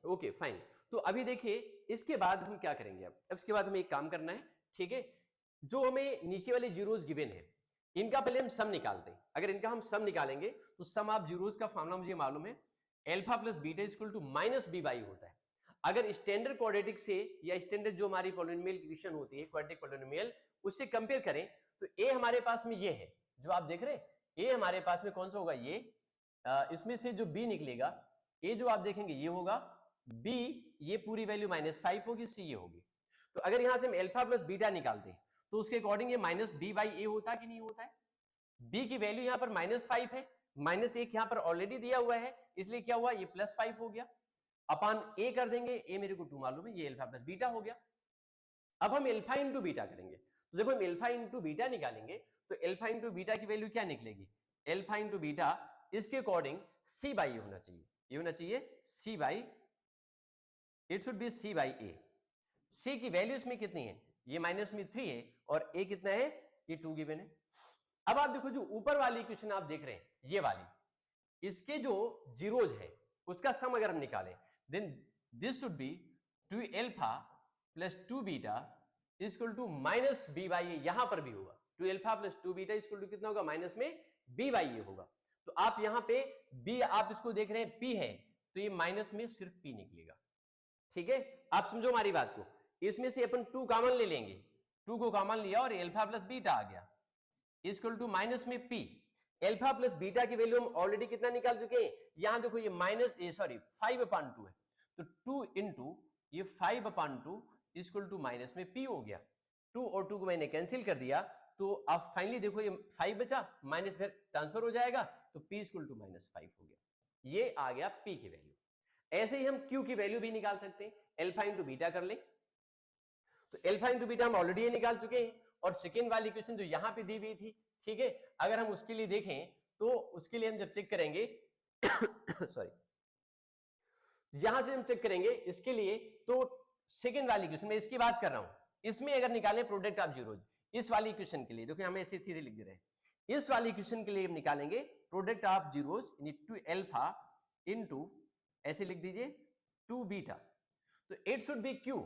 okay fine. तो अभी देखिए इसके बाद हम क्या करेंगे, अब इसके बाद हमें एक काम करना है, ठीक है, जो हमें नीचे वाले जीरोज गिवन है इनका पहले हम सम निकालते हैं। अगर इनका हम सम निकालेंगे तो सम ऑफ जीरोज का फॉर्मूला मुझे मालूम है, alpha plus beta equal to minus b by होता है। अगर स्टैंडर्ड क्वाड्रेटिक से या स्टैंडर्ड जो हमारी पॉलिनोमियल इक्वेशन होती है क्वाड्रेटिक पॉलिनोमियल, उससे कंपेयर करें तो ए हमारे पास में ये है जो आप देख रहे हैं, ए हमारे पास में कौन सा होगा, ये इसमें से जो बी निकलेगा, ए जो आप देखेंगे ये होगा, बी ये पूरी वैल्यू -5 होगी, सी ये होगी। तो अगर यहां से हम अल्फा प्लस बीटा निकालते हैं तो उसके अकॉर्डिंग ये माइनस बी बाई ए होता है कि नहीं होता है। बी की वैल्यू यहां पर -5 है, -1 यहां पर ऑलरेडी दिया हुआ है, इसलिए क्या हुआ, ये +5 हो गया, अपान ए कर देंगे, ए मेरे को 2 मालूम है, ये अल्फा प्लस बीटा हो गया। अब हम अल्फा इंटू बीटा करेंगे, तो जब हम अल्फा इंटू बीटा निकालेंगे तो अल्फा इंटू बीटा की वैल्यू क्या निकलेगी, अल्फा इंटू बीटा इसके अकॉर्डिंग सी बाई ए होना चाहिए, ये होना चाहिए सी by, it should B C by ए। सी की वैल्यू इसमें कितनी है, ये -3 है, और ए कितना है, ये 2 गिवन है। अब आप देखो जो ऊपर वाली इक्वेशन आप देख रहे हैं ये वाली, इसके जो जीरोज है उसका सम अगर हम निकालें, then this should be 2 alpha plus 2 beta equal to minus b by a, यहां पर भी होगा 2 alpha plus 2 beta equal to कितना होगा, माइनस में बी बाई ए होगा। तो आप यहां पे बी आप इसको देख रहे हैं पी है, तो ये माइनस में सिर्फ पी निकलेगा, ठीक है। आप समझो हमारी बात को, इसमें से अपन 2 कॉमन ले लेंगे, 2 को कॉमन लिया और अल्फा प्लस बीटा आ गया इक्वल टू माइनस में पी। अल्फा प्लस बीटा की वैल्यू हम ऑलरेडी कितना निकाल चुके हैं, यहां देखो ये -5/2 है, तो 2 इंटू ये 5/2 इक्वल टू माइनस में पी हो गया। 2 और 2 को मैंने कैंसिल कर दिया, तो आप फाइनली देखो ये 5 बचा, माइनस इधर ट्रांसफर हो जाएगा, तो p इक्वल टू -5 हो गया, ये आ गया p की वैल्यू। ऐसे ही हम q की वैल्यू भी निकाल सकते हैं, अल्फा इंटू बीटा कर ले, तो अल्फा इंटू बीटा हम ऑलरेडी निकाल चुके हैं, और सेकेंड वाली क्वेश्चन जो यहां पे दी हुई थी, ठीक है, अगर हम उसके लिए देखें तो उसके लिए हम जब चेक करेंगे सॉरी, यहां से हम चेक करेंगे इसके लिए, तो सेकेंड वाली क्वेश्चन में इसकी बात कर रहा हूं, इसमें अगर निकालें प्रोडक्ट ऑफ जीरोज, इस वाली क्वेश्चन के लिए देखो हमें ऐसे सीधे लिख दे रहे हैं, इस वाली क्वेश्चन के लिए हम निकालेंगे प्रोडक्ट ऑफ जीरोज यानी 2 अल्फा इनटू ऐसे लिख दीजिए 2 बीटा, तो इट शुड बी क्यू,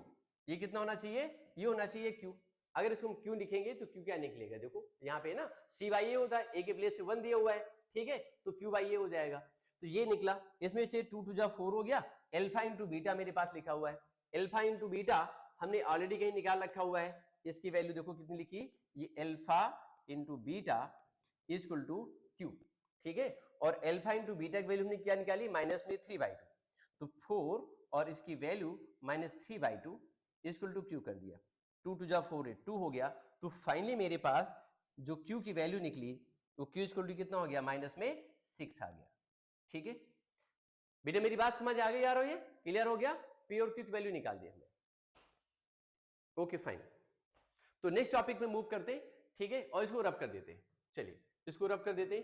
ये कितना होना चाहिए, ये होना चाहिए क्यू। अगर इसको हम क्यू लिखेंगे तो क्यू क्या निकलेगा, देखो यहाँ पे ना सी बाई ए होता है, ए के प्लेस से 1 दिया हुआ है, ठीक है, तो क्यू बाई ए हो जाएगा, तो ये निकला। इसमें से 2 2 4 हो गया, अल्फा इंटू बीटा मेरे पास लिखा हुआ है, अल्फा इंटू बीटा हमने ऑलरेडी कहीं निकाल रखा हुआ है, इसकी वैल्यू देखो कितनी लिखी, ये alpha into beta equal to q, ठीक है, और अल्फा इंटू बीटा की वैल्यू हमने क्या निकाली, -3/2। तो 4 और इसकी वैल्यू -3/2 इक्वल टू क्यू कर दिया। 2 टू जा 4 है, 2 हो गया। तो फाइनली मेरे पास जो क्यू की वैल्यू निकली वो क्यू इक्वल टू कितना हो गया, -6 आ गया। ठीक है बेटा, मेरी बात समझ आ गई यारो? ये क्लियर हो गया? पी और क्यू की वैल्यू निकाल दी हमने। ओके फाइन, तो नेक्स्ट टॉपिक में मूव करते, ठीक है, और इसको रब कर देते। चलिए इसको रब कर देते।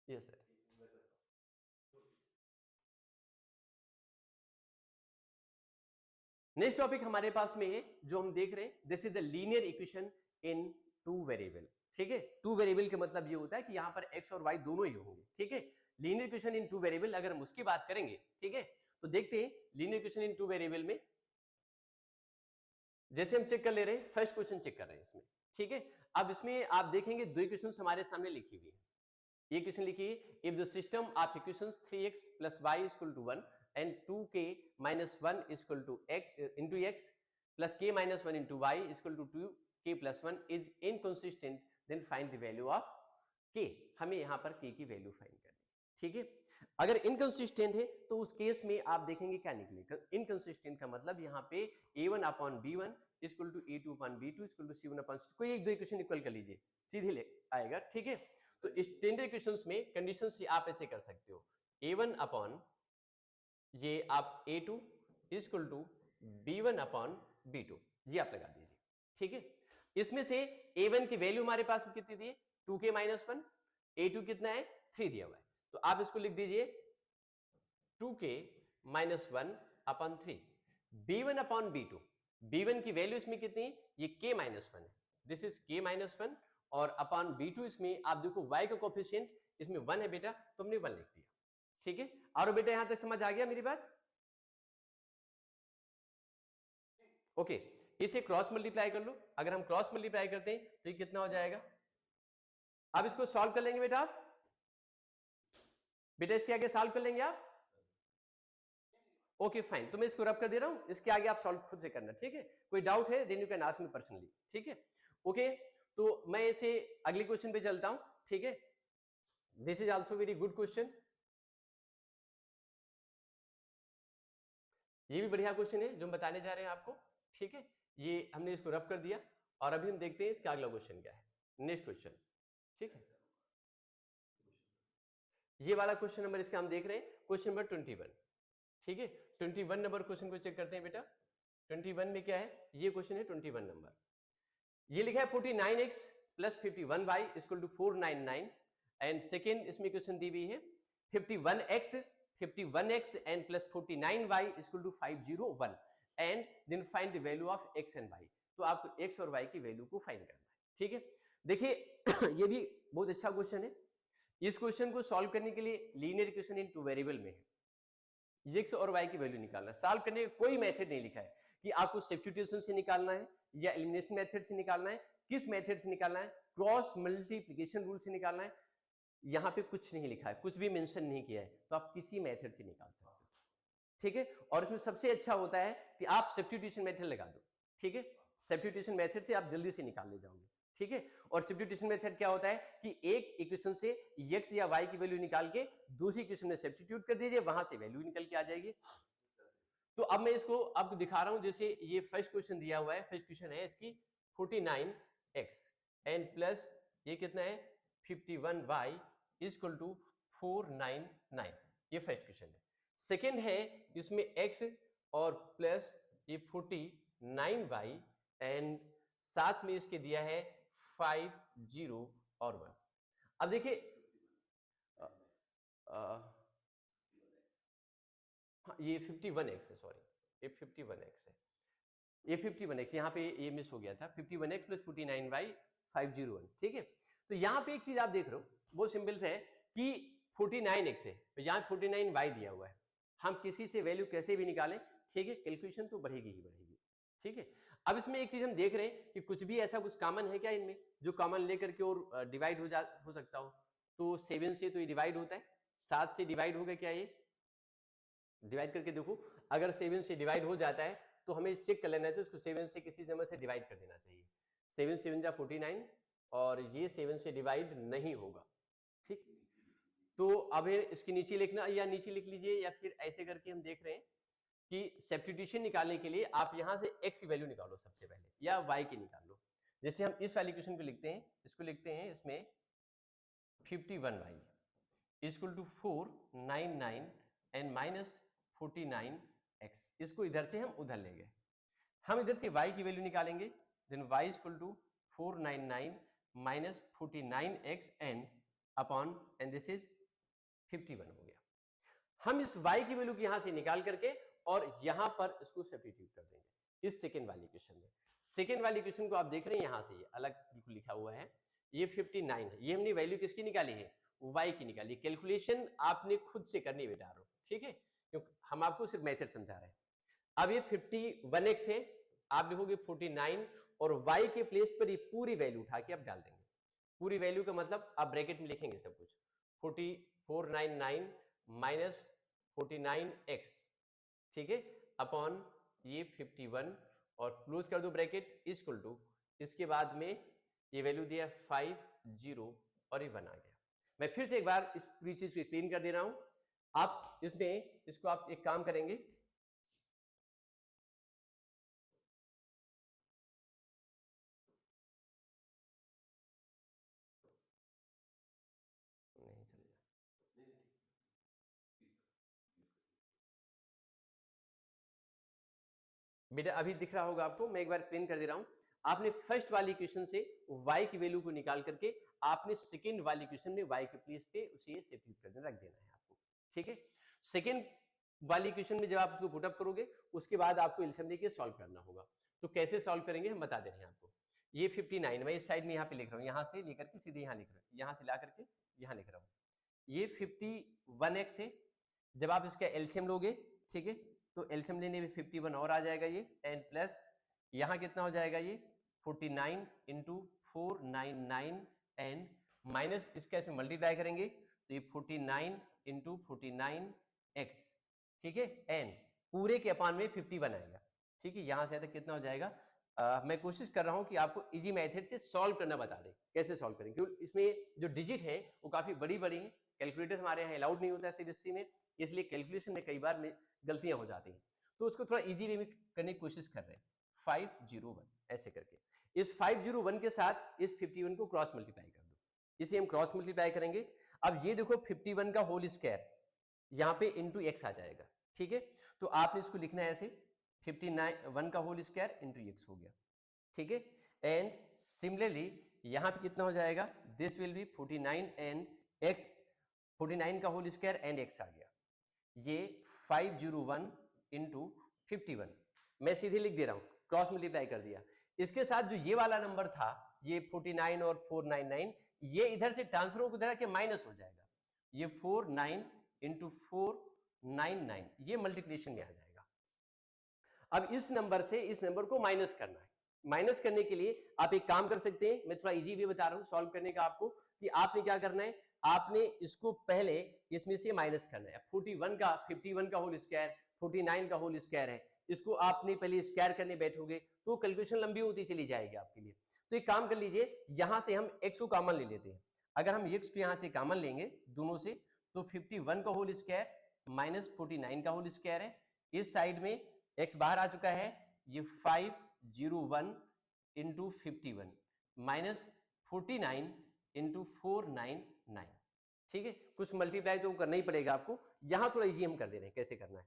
Yes sir. नेक्स्ट टॉपिक हमारे पास में है जो हम देख रहे हैं, this is the linear equation in two variable. ठीक है, टू वेरिएबल का मतलब ये होता है कि यहां पर x और y दोनों ही होंगे। ठीक है, linear equation in two variable अगर हम उसकी बात करेंगे, ठीक है, तो देखते हैं linear equation in two variable में जैसे हम चेक कर ले रहे हैं, फर्स्ट क्वेश्चन चेक कर रहे हैं इसमें। ठीक है, अब इसमें आप देखेंगे दो इक्वेशन हमारे सामने लिखी हुई है। ये क्वेश्चन लिखिए, if the system of equations 3x + y = 1 and 2k - 1 = x into x plus k - 1 into y = 2k + 1 is inconsistent, then find the value of k। हमें यहाँ पर k की वैल्यू फाइंड करनी है। ठीक है, अगर इनकंसिस्टेंट है तो उस केस में आप देखेंगे क्या निकलेगा। इनकंसिस्टेंट का मतलब यहाँ पे a1/b1 = a2/b2 = c1/c2, कोई एक दो इक्वेशन इक्वल कर लीजिए, सीधे ले आएगा। ठीक है, तो स्टैंडर्ड इक्वेशंस में कंडीशंस आप ऐसे कर सकते हो, a1/ ये आप a2 = b1/b2, ये आप लगा दीजिए। ठीक है, इसमें से a1 की वैल्यू हमारे पास कितनी दी है, 2k - 1, a2 कितना है, 3 दिया हुआ है, तो आप इसको लिख दीजिए 2k - 1/3, b1/b2, b1 की वैल्यू इसमें कितनी, ये k - 1 है, दिस इज k - 1, और अपॉन b2 इसमें आप देखो y का कोफिशिएंट इसमें 1 है बेटा, तो हमने 1 लिख दिया। ठीक है, और बेटा यहां तक समझ आ गया मेरी बात? ओके, इसे क्रॉस मल्टीप्लाई कर लो, अगर हम क्रॉस मल्टीप्लाई करते हैं तो ये कितना हो जाएगा। अब इसको सॉल्व कर लेंगे बेटा, आप बेटा इसके आगे सॉल्व कर लेंगे आप। ओके फाइन, तो मैं इसको रब कर दे रहा हूं, इसके आगे आप सॉल्व खुद से करना। ठीक है, कोई डाउट है then you can ask me personally. ठीक है, ओके, तो मैं इसे अगले क्वेश्चन पे चलता हूं। ठीक है, this is also very good question, ये भी बढ़िया क्वेश्चन है जो हम बताने जा रहे हैं आपको। ठीक है, ये हमने इसको रब कर दिया, और अभी हम देखते हैं इसका अगला क्वेश्चन क्या है, नेक्स्ट क्वेश्चन। ठीक है, ये वाला क्वेश्चन नंबर इसका हम देख रहे हैं, क्वेश्चन नंबर 21। ठीक है, 21 नंबर क्वेश्चन को चेक करते हैं बेटा। 21 में क्या है, ये क्वेश्चन है 21 नंबर। ये लिखा है 49x + 51y = 499, एंड सेकेंड इसमें क्वेश्चन दी हुई है 51x and plus 49y = 501, and then find the value of x and y। तो आपको x और y की वैल्यू को फाइंड करना है। ठीक है, देखिए ये भी बहुत अच्छा क्वेश्चन है। इस क्वेश्चन को सॉल्व करने के लिए linear equation in two variable में है, x और y की वैल्यू निकालना है। सॉल्व करने का कोई मेथड नहीं लिखा है कि आपको सब्स्टिट्यूशन से निकालना है या एलिमिनेशन मेथड से निकालना है, किस मेथड से निकालना है, क्रॉस मल्टीप्लिकेशन रूल से निकालना है, यहाँ पे कुछ नहीं लिखा है, कुछ भी मेंशन नहीं किया है, तो आप किसी मेथड से निकाल सकते हो। ठीक है, और इसमें सबसे अच्छा होता है कि आप सब्स्टिट्यूशन मेथड लगा दो। ठीक है, सब्स्टिट्यूशन मेथड से आप जल्दी से निकाल ले जाओगे। ठीक है, और सब्स्टिट्यूशन मेथड क्या होता है कि एक इक्वेशन से x या y की वैल्यू निकाल के दूसरी इक्वेशन में सब्स्टिट्यूट कर दीजिए, वहां से वैल्यू निकल के आ जाएगी। तो अब मैं इसको आपको दिखा रहा हूं, जैसे ये फर्स्ट क्वेश्चन दिया हुआ है, फर्स्ट क्वेश्चन है इसकी 49x एंड प्लस ये कितना है 51y = 499, ये फर्स्ट क्वेश्चन है। सेकेंड है इसमें x और प्लस ये 49y एंड साथ में इसके दिया है 50 और 1। अब देखिए हाँ, ये 51x है, सॉरी ये 51x है, ये 51x यहाँ पे ये मिस हो गया था, 51x + 49y 501। ठीक है, तो यहाँ पे एक चीज आप देख रहे हो, बहुत सिंपल से है कि 49x है, तो यहाँ 49y दिया हुआ है, हम किसी से वैल्यू कैसे भी निकालें, ठीक है, कैलकुलेशन तो बढ़ेगी ही बढ़ेगी। ठीक है, अब इसमें एक चीज हम देख रहे हैं कि कुछ भी ऐसा कुछ कॉमन है क्या इनमें, जो कॉमन लेकर के और डिवाइड हो सकता हो, तो 7 से तो ये डिवाइड होता है, 7 से डिवाइड होगा क्या, ये डिवाइड करके देखो, अगर 7 से डिवाइड हो जाता है तो हमें चेक कर लेना चाहिए, उसको 7 से किसी नंबर से डिवाइड कर देना चाहिए। 7 7 जा 49, और ये 7 से डिवाइड नहीं होगा। ठीक, तो अब इसके नीचे लिखना, या नीचे लिख लीजिए, या फिर ऐसे करके हम देख रहे हैं कि सब्स्टिट्यूशन निकालने के लिए आप यहां से x की वैल्यू निकालो सबसे पहले, या y की निकाल लो। जैसे हम इस वाली क्वेश्चन को लिखते हैं, इसको लिखते हैं इसमें 51y equal to 499 and minus 49x। इसको इधर से हम उधर ले गए, हम इधर से y की वैल्यू निकालेंगे, then y equal to 499 minus 49x and upon, and this is 51 हो गया। हम इस y की वैल्यू को यहां से निकाल करके और यहां पर इसको सब्स्टिट्यूट कर देंगे इस सेकेंड वाली क्वेश्चन में। सेकेंड वाली क्वेश्चन को आप देख रहे हैं यहां से अलग बिल्कुल लिखा हुआ है, ये 59 है, ये हमने वैल्यू किसकी निकाली है, y की निकाली। कैलकुलेशन आपने खुद से करनी है बेटा, ठीक है, क्योंकि हम आपको सिर्फ मेथड समझा रहे हैं। अब ये 51x है, आप लिखोगे 49 और y के प्लेस पर ये पूरी वैल्यू उठा के आप डाल देंगे। पूरी वैल्यू का मतलब आप ब्रैकेट में लिखेंगे सब कुछ, 499 माइनस 49x, ठीक है, अपॉन ये 51 और क्लोज कर दो ब्रैकेट, इक्वल टू, इसके बाद में ये वैल्यू दिया 50 और ये 1 आ गया। मैं फिर से एक बार इस पूरी चीज को एक्सप्लेन कर दे रहा हूं। आप इसमें इसको आप एक काम करेंगे, नहीं चलेगा, बेटा अभी दिख रहा होगा आपको, मैं एक बार एक्सप्लेन कर दे रहा हूं। आपने फर्स्ट वाली क्वेश्चन से y की वैल्यू को निकाल करके आपने सेकंड वाली क्वेश्चन में y के प्लेस पे उसे सब्स्टिट्यूट करके रख देना है आपको, ठीक है। सेकंड वाली क्वेश्चन में जब आप उसको पुटअप करोगे उसके बाद आपको एलसीएम लेके सॉल्व करना होगा। तो कैसे सॉल्व करेंगे हम बता दे रहे हैं आपको। ये 59 मैं इस साइड में यहाँ पे लिख रहा हूँ, यहाँ से लेकर के सीधे यहाँ लिख रहा हूँ, यहाँ से ला करके यहाँ लिख रहा हूँ। ये 51x है, जब आप इसका एलसीएम लोगे, ठीक है, तो एलसीएम लेने में 51 और आ जाएगा ये, एंड प्लस यहाँ कितना हो जाएगा ये 49 इंटू 499 एंड माइनस इसका इसमें मल्टीप्लाई करेंगे तो ये 49 इंटू 49x, ठीक है, एंड पूरे के अपान में 51 आएगा, ठीक है। यहां से तक कितना हो जाएगा, मैं कोशिश कर रहा हूं कि आपको इजी मेथड से सॉल्व करना बता दें, कैसे सॉल्व करें, क्योंकि इसमें जो डिजिट है वो काफी बड़ी बड़ी है। कैलकुलेटर हमारे यहाँ अलाउड नहीं होता है सीबीएसई में, इसलिए कैलकुलेशन में कई बार में गलतियां हो जाती हैं, तो उसको थोड़ा इजी वे में करने की कोशिश कर रहे हैं। 501 ऐसे करके इस 501 के साथ इस 51 को क्रॉस मल्टीप्लाई कर दो, इसे हम क्रॉस मल्टीप्लाई करेंगे। अब ये देखो 51 का होल स्क्वायर यहाँ पे इंटू एक्स आ जाएगा, ठीक है, तो आपने इसको लिखना है ऐसे 51 का होल स्क्वायर इंटू एक्स हो गया, ठीक है। एंड सिमिलरली यहाँ पे कितना हो जाएगा, this will B 49 and x, 49 का होल स्क्वायर एंड एक्स आ गया, ये 501 इंटू 51। मैं सीधे लिख दे रहा हूं, क्रॉस मल्टीप्लाई कर दिया। इसके साथ जो ये वाला नंबर था, ये 49 और 499, ये इधर से ट्रांसफर होकर के माइनस हो जाएगा, ये 49 इंटू 499 ये मल्टीप्लिकेशन में आ जाएगा। अब इस नंबर से इस नंबर को माइनस करना है। माइनस करने के लिए आप एक काम कर सकते हैं, मैं थोड़ा इजी वे बता रहा हूं सॉल्व करने का आपको, कि आपने क्या करना है, आपने इसको पहले इसमें से माइनस करना है। 51 का होल स्क्वायर 49 का होल स्क्वायर है, इसको आपने पहले स्क्वायर करने बैठोगे तो कैलकुलेशन लंबी होती चली जाएगी आपके लिए। तो एक काम कर लीजिए, यहां से हम x को कॉमन ले लेते हैं। अगर हम x को यहां से कॉमन लेंगे दोनों से, तो 51 का होल स्क्वायर माइनस 49 का होल स्क्वायर है, इस साइड में x बाहर आ चुका है, ये 501 इंटू 51 माइनस 49 इंटू 499, ठीक है। कुछ मल्टीप्लाई तो करना ही पड़ेगा आपको, यहां थोड़ा इजी हम कर दे रहे हैं कैसे करना है।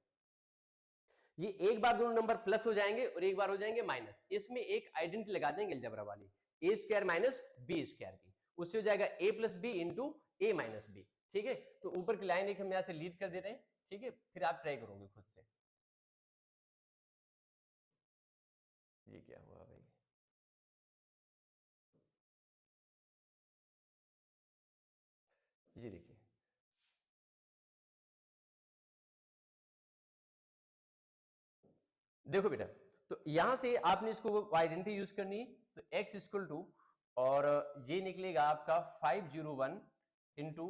ये एक बार दोनों नंबर प्लस हो जाएंगे और एक बार हो जाएंगे माइनस, इसमें एक आइडेंटिटी लगा देंगे अलजेब्रा वाली, a square minus b square की, उससे हो जाएगा a plus b into a minus b, ठीक है। तो ऊपर की लाइन एक हम यहां से लीड कर दे रहे हैं, ठीक है, फिर आप ट्राई करोगे खुद से। ये क्या हुआ भाई, ये देखिए, देखो बेटा, तो यहां से आपने इसको आइडेंटिटी यूज करनी है, तो x इक्वल टू, और ये निकलेगा आपका 501 इंटू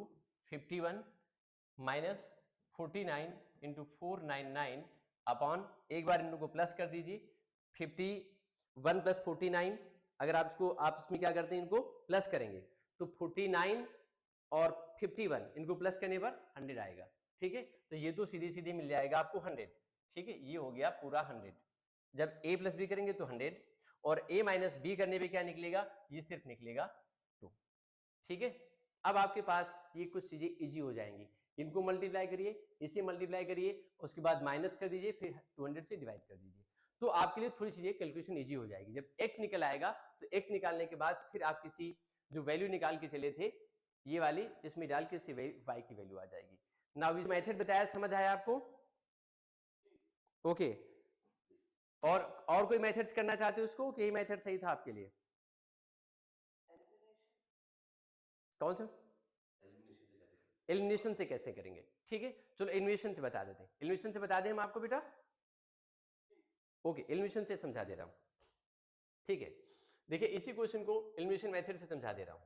51 माइनस 49 इंटू 499 अपॉन, एक बार इन लोगों को प्लस कर दीजिए, 51 प्लस 49, अगर आप इसको आप इसमें क्या करते हैं, इनको प्लस करेंगे तो 49 और 51 इनको प्लस करने पर 100 आएगा। ठीक है, तो ये तो सीधे सीधे मिल जाएगा आपको 100। ठीक है, ये हो गया पूरा 100। जब a प्लस बी करेंगे तो 100 और a माइनस बी करने पे क्या निकलेगा, ये सिर्फ निकलेगा 2। ठीक है, अब आपके पास ये कुछ चीजें इजी हो जाएंगी। इनको मल्टीप्लाई करिए, इसे मल्टीप्लाई करिए, उसके बाद माइनस कर दीजिए, फिर 200 से डिवाइड कर दीजिए, तो आपके लिए थोड़ी चीजें कैलकुलेशन इजी हो जाएगी। जब x निकल आएगा तो x निकालने के बाद फिर आप किसी जो वैल्यू निकाल के चले थे ये वाली, इसमें डाल के इससे y की वैल्यू आ जाएगी। नाउ इस मेथड बताया, समझ आया आपको? ओके, और कोई मेथड्स करना चाहते हो उसको, यही मेथड सही था आपके लिए? कौन सा? एलिमिनेशन से कैसे करेंगे? ठीक है, चलो एलिमिनेशन से बता देते हैं। एलिमिनेशन से बता दें हम आपको बेटा? ओके, एलिमिनेशन से समझा दे रहा हूं। ठीक है, देखिए इसी क्वेश्चन को एलिमिनेशन मेथड से समझा दे रहा हूं।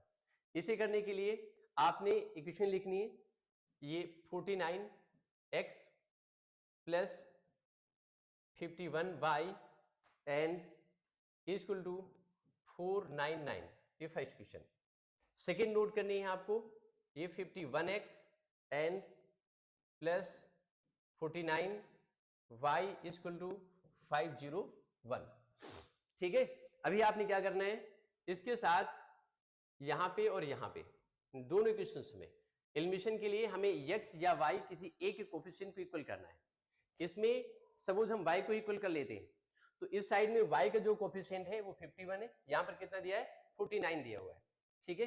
इसे करने के लिए आपने इक्वेशन लिखनी है, ये 49x plus 51y and equal to 499, ये फर्स्ट इक्वेशन। सेकेंड नोट करनी है आपको, ये 51x and plus 49y equal to 501। ठीक है, अभी आपने क्या करना है, इसके साथ यहां पे और यहां पे दोनों इक्वेशंस में एलिमिनेशन के लिए हमें x या y किसी एक के कोफिशिएंट को इक्वल करना है। इसमें सपोज हम y को इक्वल कर लेते हैं, तो इस साइड में y का जो कोफिशिएंट है वो 51 है, यहां पर कितना दिया है, 49 दिया हुआ है। ठीक है,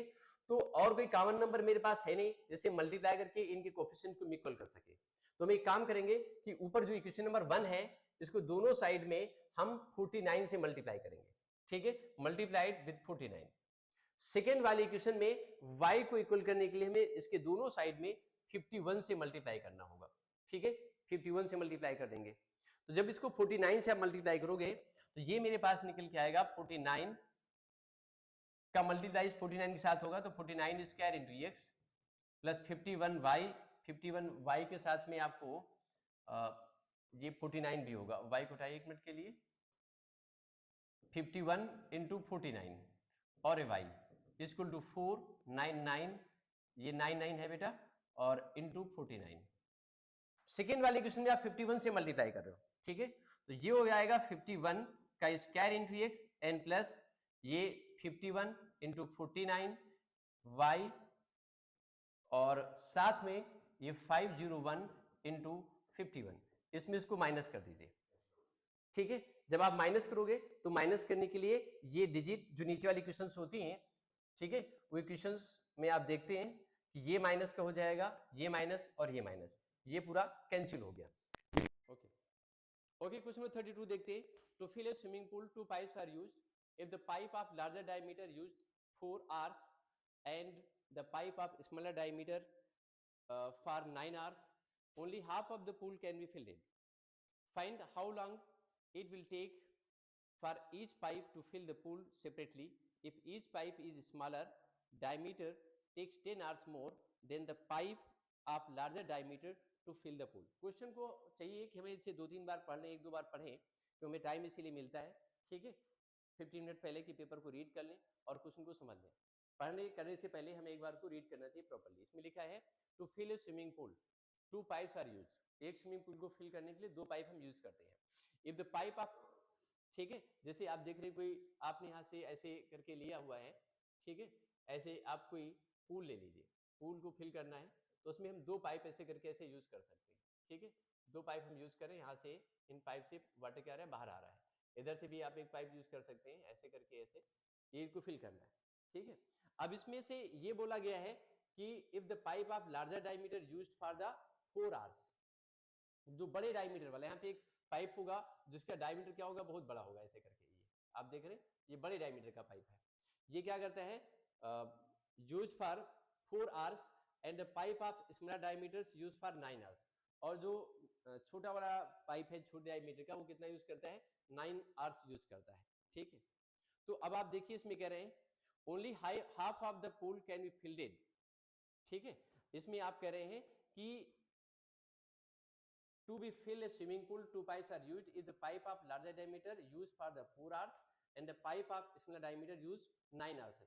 तो और कोई कॉमन नंबर मेरे पास है नहीं जिससे मल्टीप्लाई करके इनके कोफिशिएंट को इक्वल कर सके। तो हम एक काम करेंगे कि ऊपर जो इक्वेशन नंबर 1 है इसको दोनों साइड में हम 49 से मल्टीप्लाई करेंगे। ठीक है, मल्टीप्लाइड विद 49। सेकेंड वाली इक्वेशन में y को इक्वल करने के लिए हमें इसके दोनों साइड में 51 से मल्टीप्लाई करना होगा। ठीक है, 51 से मल्टीप्लाई कर देंगे, तो जब इसको 49 से आप मल्टीप्लाई करोगे तो ये मेरे पास निकल के आएगा 49 का मल्टीप्लाई 49 के साथ होगा, तो 49 square into x plus 51y के साथ में आपको ये 49 भी होगा। y को उठाइए एक मिनट के लिए, 51 इंटू 49 और y इक्वल टू 499, ये 99 है बेटा, और इंटू 49। सेकेंड वाली क्वेश्चन में आप 51 से मल्टीप्लाई कर रहे हो। ठीक है, तो ये हो जाएगा 51 का square into x n plus ये 51 इंटू 49 y और साथ में ये 501 इंटू 51, इसमें इसको माइनस कर दीजिए। ठीक है, जब आप माइनस करोगे तो माइनस करने के लिए ये डिजिट जो नीचे वाली क्वेश्चंस होती हैं, ठीक है, वो क्वेश्चंस में आप देखते हैं कि ये माइनस का हो जाएगा, ये माइनस और ये माइनस, ये पूरा कैंसिल हो गया। ओके ओके, क्वेश्चन नंबर 32 देखते हैं। To fill a swimming pool, two pipes are used. If the pipe of larger diameter used 4 hours and the pipe of smaller diameter for 9 hours, only half of the pool can be filled in. Find how long it will take for each pipe to fill the pool separately. If each pipe is smaller diameter takes 10 hours more than the pipe of larger diameter to fill the pool. Question को चाहिए कि हमें इसे 2-3 बार पढ़ लें, 1-2 बार पढ़ें, तो हमें टाइम इसीलिए मिलता है। ठीक है, 15 मिनट पहले कि पेपर को रीड कर लें और क्वेश्चन को समझ लें। पढ़ने करने से पहले हमें एक बार को रीड करना चाहिए प्रॉपर्ली। इसमें लिखा है to fill a swimming pool 2 pipes are use. एक स्विमिंग पूल को फिल करने के लिए 2 पाइप हम यूज करते हैं। इफ द पाइप ऑफ, ठीक है, जैसे आप देख रहे हैं कोई आपने यहाँ से ऐसे करके लिया हुआ है, ठीक है, ऐसे आप कोई पूल ले लीजिए, पूल को फिल करना है तो उसमें हम 2 पाइप ऐसे करके ऐसे यूज कर सकते हैं। ठीक है, 2 पाइप हम यूज करें, यहाँ से इन पाइप से वाटर क्या आ रहा है, बाहर आ रहा है। इधर से भी आप एक पाइप यूज कर सकते हैं, ऐसे करके ऐसे ये को फिल करना है। ठीक है, अब इसमें से ये बोला गया है कि if the pipe of larger diameter used for the 4 hours, जो बड़े डायमीटर वाला, यहाँ पे एक पाइप होगा जिसका डायमीटर क्या होगा, बहुत बड़ा होगा, ऐसे करके ये आप देख रहे हैं, ये बड़े डायमीटर का पाइप है। ये क्या करता है, use for 4 hours and the pipe of smaller diameters use for 9 hours, और जो छोटा वाला पाइप है छोटे डायमीटर का, वो कितना यूज करता है, 9 hours यूज करता है। ठीक है, तो अब आप देखिए इसमें कह रहे हैं only half of the pool can be filled. ठीक है, इसमें आप कह रहे हैं कि to be fill a swimming pool 2 pipes are used. If the pipe of larger diameter used for the 4 hours and the pipe of smaller diameter used 9 hours,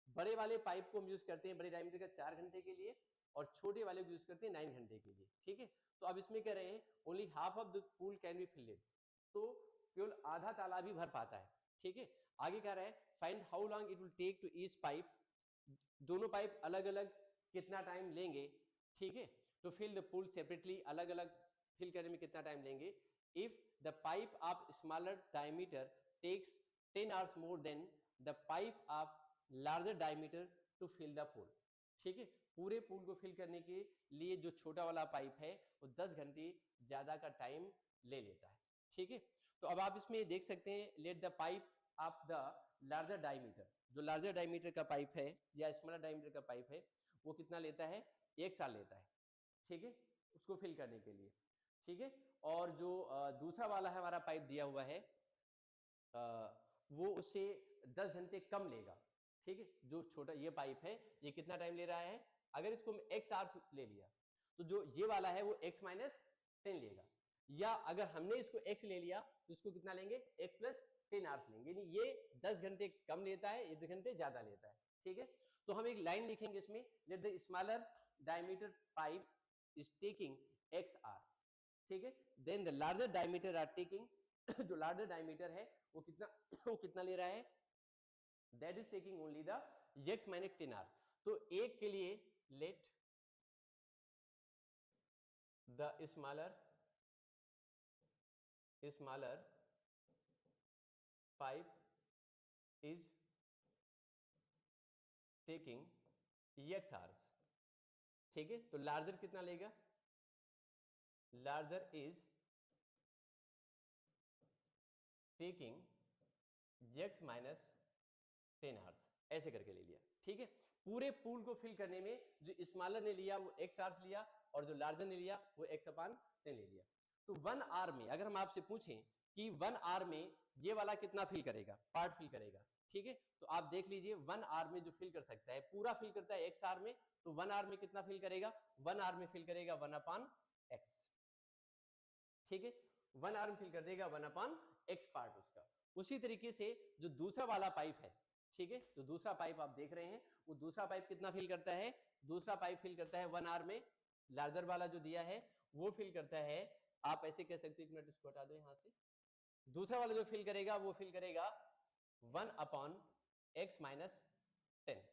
बड़े वाले पाइप को हम यूज करते हैं बड़े डायमीटर का 4 घंटे के लिए और छोटे वाले को यूज करते हैं 9 घंटे के लिए, ठीक है। तो अब इसमें कह रहे हैं only half of the pool can be filled, तो केवल आधा तालाब ही भर पाता है, ठीक है। आगे कह रहा है find how long it will take to each pipe, दोनों पाइप अलग अलग कितना टाइम लेंगे, ठीक है। तो फिल द पूल सेपरेटली, अलग अलग फिल करने में कितना टाइम लेंगे। If the pipe of smaller diameter takes 10 hours more than the pipe of larger diameter to fill the pool, ठीक है। पूरे पूल को फिल करने के लिए जो छोटा वाला पाइप है वो 10 घंटे ज्यादा का टाइम ले लेता है, ठीक है। तो अब आप इसमें देख सकते हैं let the pipe of the larger diameter, जो लार्जर डायमीटर का पाइप है या स्मॉलर डायमीटर का पाइप है वो कितना लेता है, 1 साल लेता है, ठीक है, उसको फिल करने के लिए, ठीक है। और जो दूसरा वाला है हमारा पाइप दिया हुआ है वो उससे 10 घंटे कम लेगा, ठीक है। जो छोटा ये पाइप है ये कितना टाइम ले रहा है, अगर इसको हम x आवर्स ले लिया तो जो ये वाला है वो x माइनस 10 लेगा, या अगर हमने इसको x ले लिया तो इसको कितना लेंगे, x प्लस 10 आवर्स लेंगे, यानी ये 10 घंटे कम लेता है, ये 10 घंटे ज्यादा लेता है, ठीक है। तो हम एक लाइन लिखेंगे इसमें, let the smaller diameter pipe is taking x hour, ठीक है, then the larger diameter are taking जो लार्जर डायमीटर है वो कितना ले रहा है, that is taking only the x minus 10 hour. तो एक के लिए let the smaller pipe is taking x hours, ठीक है। तो लार्जर कितना लेगा, larger is taking x minus 10 hours, ऐसे करके ले लिया, ठीक है। पूरे पूल को फिल करने में जो स्मॉलर ने लिया वो x आवर्स लिया और जो लार्जर ने लिया वो x अपान 10 ले लिया। तो 1 आवर में अगर हम आपसे पूछें कि 1 आवर में ये वाला कितना फिल करेगा, पार्ट फिल करेगा, ठीक है। तो आप देख लीजिए 1 आवर में जो फिल कर सकता है पूरा फिल करता है x आवर में, तो 1 आवर में कितना फिल करेगा, 1 आवर में फिल करेगा 1 अपान x, ठीक है। 1 आवर में फिल कर देगा 1 अपान x पार्ट उसका। उसी तरीके से जो दूसरा वाला पाइप है, ठीक है, जो दूसरा पाइप आप देख रहे हैं वो दूसरा पाइप कितना फिल करता है, दूसरा पाइप फिल करता है 1 आवर में, लार्जर वाला जो दिया है वो फिल करता है, आप ऐसे कह सकते हो, 1 मिनट इसको हटा दो यहां से, दूसरा वाला जो फिल करेगा वो फिल करेगा 1 अपॉन x माइनस 10,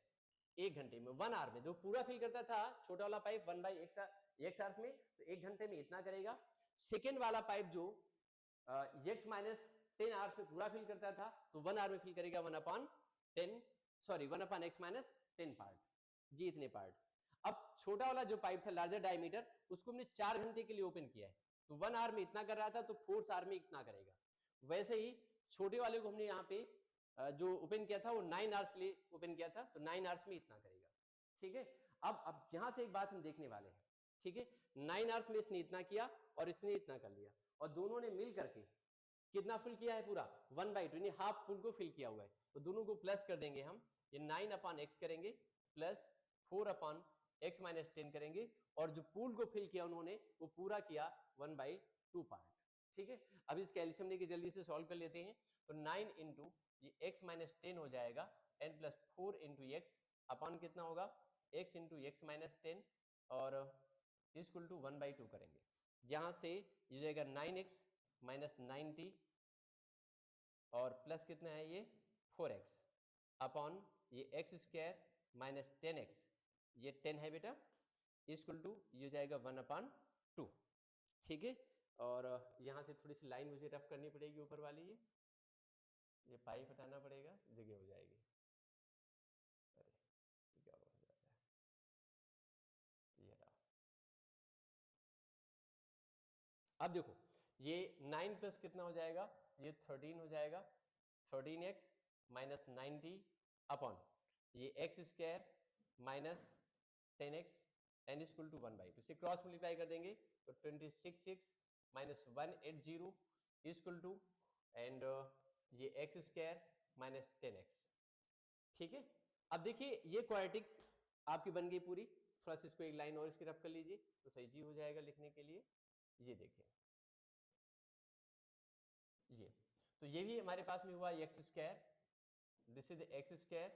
1 घंटे में, 1 आवर में। जो पूरा फिल करता था छोटा वाला पाइप 1 बाई x आवर्स में, तो 1 घंटे में इतना करेगा। सेकेंड वाला पाइप जो x माइनस 10 आवर्स में पूरा फिल करता था तो 1 आवर में फिल करेगा 1 upon 10, sorry 1 upon x minus 10 part, जी इतने पार्ट। अब छोटा वाला जो पाइप था लार्जर डायमीटर उसको हमने 4 घंटे के लिए ओपन किया है, तो 1 आवर में इतना कर रहा था तो 4 आवर में इतना करेगा। वैसे ही छोटे वाले को हमने यहाँ पे जो ओपन किया था वो 9 आवर्स के लिए ओपन किया था, तो 9 आवर्स में इतना करेगा, ठीक है। अब यहां से एक बात हम देखने वाले हैं, ठीक है। 9 आवर्स में इसने इतना किया और इसने इतना कर लिया, और दोनों ने मिल करके कितना फिल किया है, पूरा 1/2, यानी हाफ पूल को फिल किया हुआ है। तो दोनों को प्लस कर देंगे हम, ये 9 अपॉन x करेंगे प्लस 4 अपॉन x माइनस 10 करेंगे, और जो पूल को फिल किया उन्होंने वो पूरा किया 1/2 पार्ट, ठीक है। अब इस कैल्शियम लेके जल्दी से सॉल्व कर लेते हैं, तो 9 इंटू ये x माइनस 10 हो जाएगा n plus 4 into x upon कितना होगा x इंटू एक्स माइनस 10 और इक्वल टू 1/2 करेंगे, यहां से ये हो जाएगा 9x माइनस 90 और प्लस कितना है ये 4x अपॉन ये x स्क्वायर माइनस 10x, ये 10 है बेटा, इक्वल टू ये हो जाएगा 1/2, ठीक है। और यहाँ से थोड़ी सी लाइन मुझे रफ करनी पड़ेगी ऊपर वाली, ये पाइप हटाना पड़ेगा, जगह हो जाएगी, अरे क्या हो जाता है, ये हटा। अब देखो ये 9 प्लस कितना हो जाएगा, ये 13 हो जाएगा, 13x माइनस 90 अपॉन ये x square minus 10x n equal to 1/2 से क्रॉस मल्टीप्लाई कर देंगे तो 26x minus 180 equal to and ये एक्स स्क्वायर माइनस 10x, ठीक है। अब देखिए ये क्वाड्रेटिक आपकी बन गई पूरी, थोड़ा सा इसको एक लाइन और इसकी रफ कर लीजिए तो सही जी हो जाएगा लिखने के लिए। ये देखिए ये, तो ये भी हमारे पास में हुआ x square, this is the x square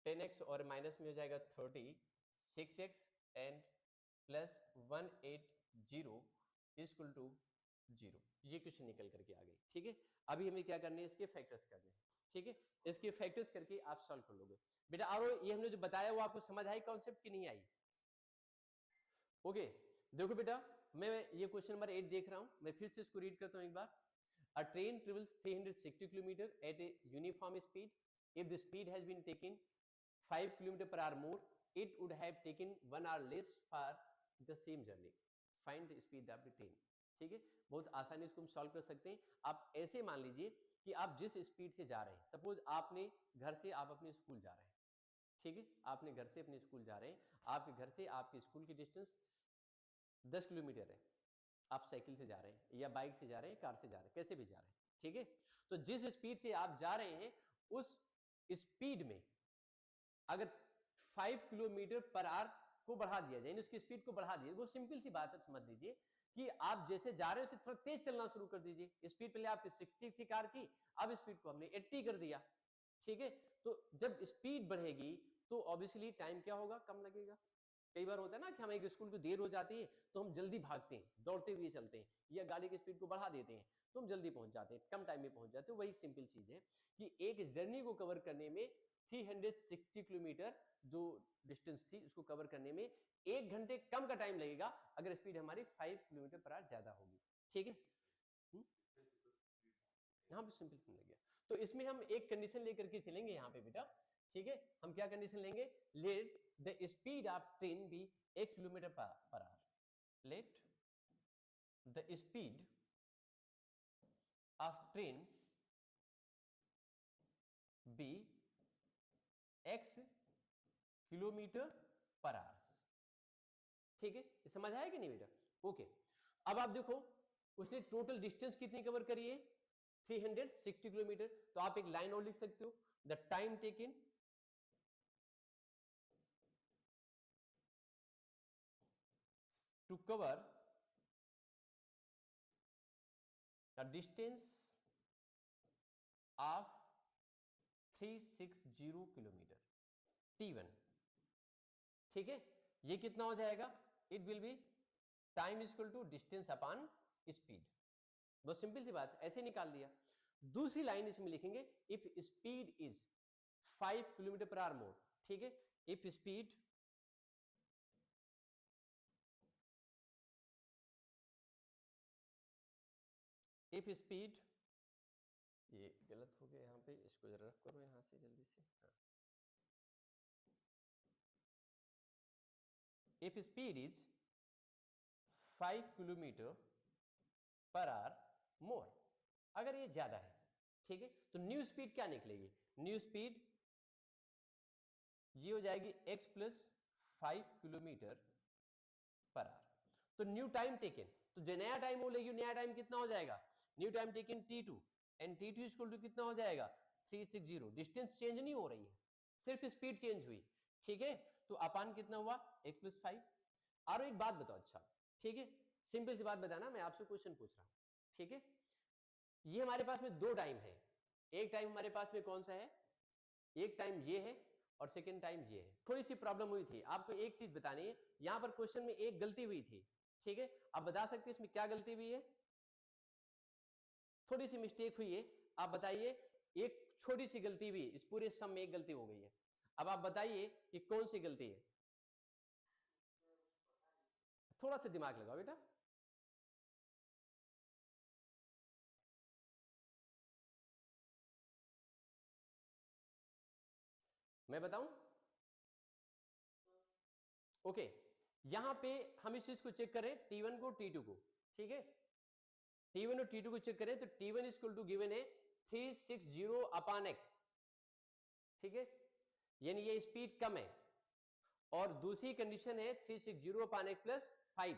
10x और माइनस में हो जाएगा 30, 6x and plus 180 equal to 0। ये क्वेश्चन निकल करके आ गई। ठीक है, अभी हमें क्या करने हैं, इसके फैक्टर्स करने हैं। ठीक है, इसके फैक्टर्स करके आप सॉल्व कर लोगे बेटा। और ये हमने जो बताया वो आपको समझ आई कॉन्सेप्ट की नहीं आई? ओके, देखो बेटा, मैं ये क्वेश्चन नंबर 8 देख रहा हूं, मैं फिर से इसको रीड करता हूं एक बार। A train travels 360 kilometre at a uniform speed. If the speed has been taken 5 kilometre per hour more, it would have taken 1 hour less for the same journey. Find the speed of the train. ठीक है, बहुत आसानी से हम solve कर सकते हैं। आप ऐसे मान लीजिए कि आप जिस स्पीड से जा रहे हैं, सपोज आपने घर से आप अपने स्कूल जा रहे हैं। ठीक है, आपने घर से अपने स्कूल जा रहे हैं, आपके घर से आपके स्कूल की डिस्टेंस 10 किलोमीटर है। आप साइकिल से जा रहे हैं या बाइक से जा रहे हैं, कार से जा रहे हैं, कैसे भी जा रहे हैं। ठीक है, तो जिस स्पीड से आप जा रहे हैं उस स्पीड में अगर 5 किलोमीटर पर आवर को बढ़ा दिया जाए, उसकी स्पीड को बढ़ा दिया, वो सिंपल सी बात है, समझ लीजिए कि आप जैसे जा रहे हो उससे थोड़ा तेज चलना शुरू कर दीजिए। स्पीड पहले आपकी 60 थी कार की, अब स्पीड को हमने 80 कर दिया। ठीक है, तो जब स्पीड बढ़ेगी तो ऑब्वियसली टाइम क्या होगा, कम लगेगा। कई बार होता है ना कि हमें स्कूल को देर हो जाती है तो हम जल्दी भागते हैं, दौड़ते हुए चलते हैं, या गाड़ी की स्पीड को बढ़ा देते हैं तो हम जल्दी पहुंच जाते हैं, कम टाइम में पहुंच जाते हैं। वही सिंपल चीज है कि एक जर्नी को कवर करने में 360 किलोमीटर जो डिस्टेंस थी उसको कवर करने में 1 घंटे कम का टाइम लगेगा अगर स्पीड हमारी 5 किलोमीटर पर आवर ज्यादा होगी। ठीक है, यहाँ पे सिंपल क्यों लग गया? तो इसमें हम एक कंडीशन लेकर के चलेंगे यहाँ पे बेटा। ठीक है, हम क्या कंडीशन लेंगे, let the speed of train be 1 kilometre per hour. Let the speed of train be x kilometre per hour. ठीक है, समझ आया कि नहीं बेटा? ओके, अब आप देखो उसने टोटल डिस्टेंस कितनी कवर करी है, 360 किलोमीटर। तो आप एक लाइन और लिख सकते हो, the time taken to cover the distance of 360 kilometre T1। ठीक है, ये कितना हो जाएगा, it will be time equal to distance upon speed. बहुत सिंपल सी बात, ऐसे निकाल दिया। दूसरी लाइन इसमें लिखेंगे, if speed is 5 kilometre per hour more. ठीक है, इफ स्पीड ये गलत हो गया यहाँ पे, इसको जरा रफ करो यहाँ से जल्दी से। हाँ, if speed is 5 kilometre per hour more, अगर ये ज्यादा है, ठीक है, तो न्यू स्पीड क्या निकलेगी, न्यू स्पीड ये हो जाएगी x plus 5 kilometre per our. तो न्यू टाइम टेकन, तो जो नया टाइम बोलेगी नया टाइम कितना हो जाएगा, new time taken T2 and T2 equal to कितना हो जाएगा 360। डिस्टेंस चेंज नहीं हो रही है, सिर्फ स्पीड चेंज हुई। ठीक है, तो अपान कितना हुआ x प्लस 5। और एक बात बताओ, अच्छा ठीक है, सिंपल सी बात बताना, मैं आपसे क्वेश्चन पूछ रहा हूं। ठीक है, ये हमारे पास में दो टाइम है, एक टाइम हमारे पास में कौन सा है, एक टाइम ये है और सेकेंड टाइम ये है। थोड़ी सी प्रॉब्लम हुई थी, आपको एक चीज बतानी है, यहां पर क्वेश्चन में एक गलती हुई थी। ठीक है, आप बता सकते हैं इसमें क्या गलती हुई है, थोड़ी सी मिस्टेक हुई है, आप बताइए। एक छोटी सी गलती हुई, इस पूरे सम में एक गलती हो गई है। अब आप बताइए कि कौन सी गलती है, थोड़ा सा दिमाग लगाओ बेटा। मैं बताऊं, ओके, यहां पे हम इस चीज को चेक करें, T1 को T2 को। ठीक है, T1 और T2 को चेक करें तो T1 इक्वल टू गिवन है 360 अपॉन x। ठीक है, यानी ये स्पीड कम है, और दूसरी कंडीशन है 360 अपॉन x प्लस 5।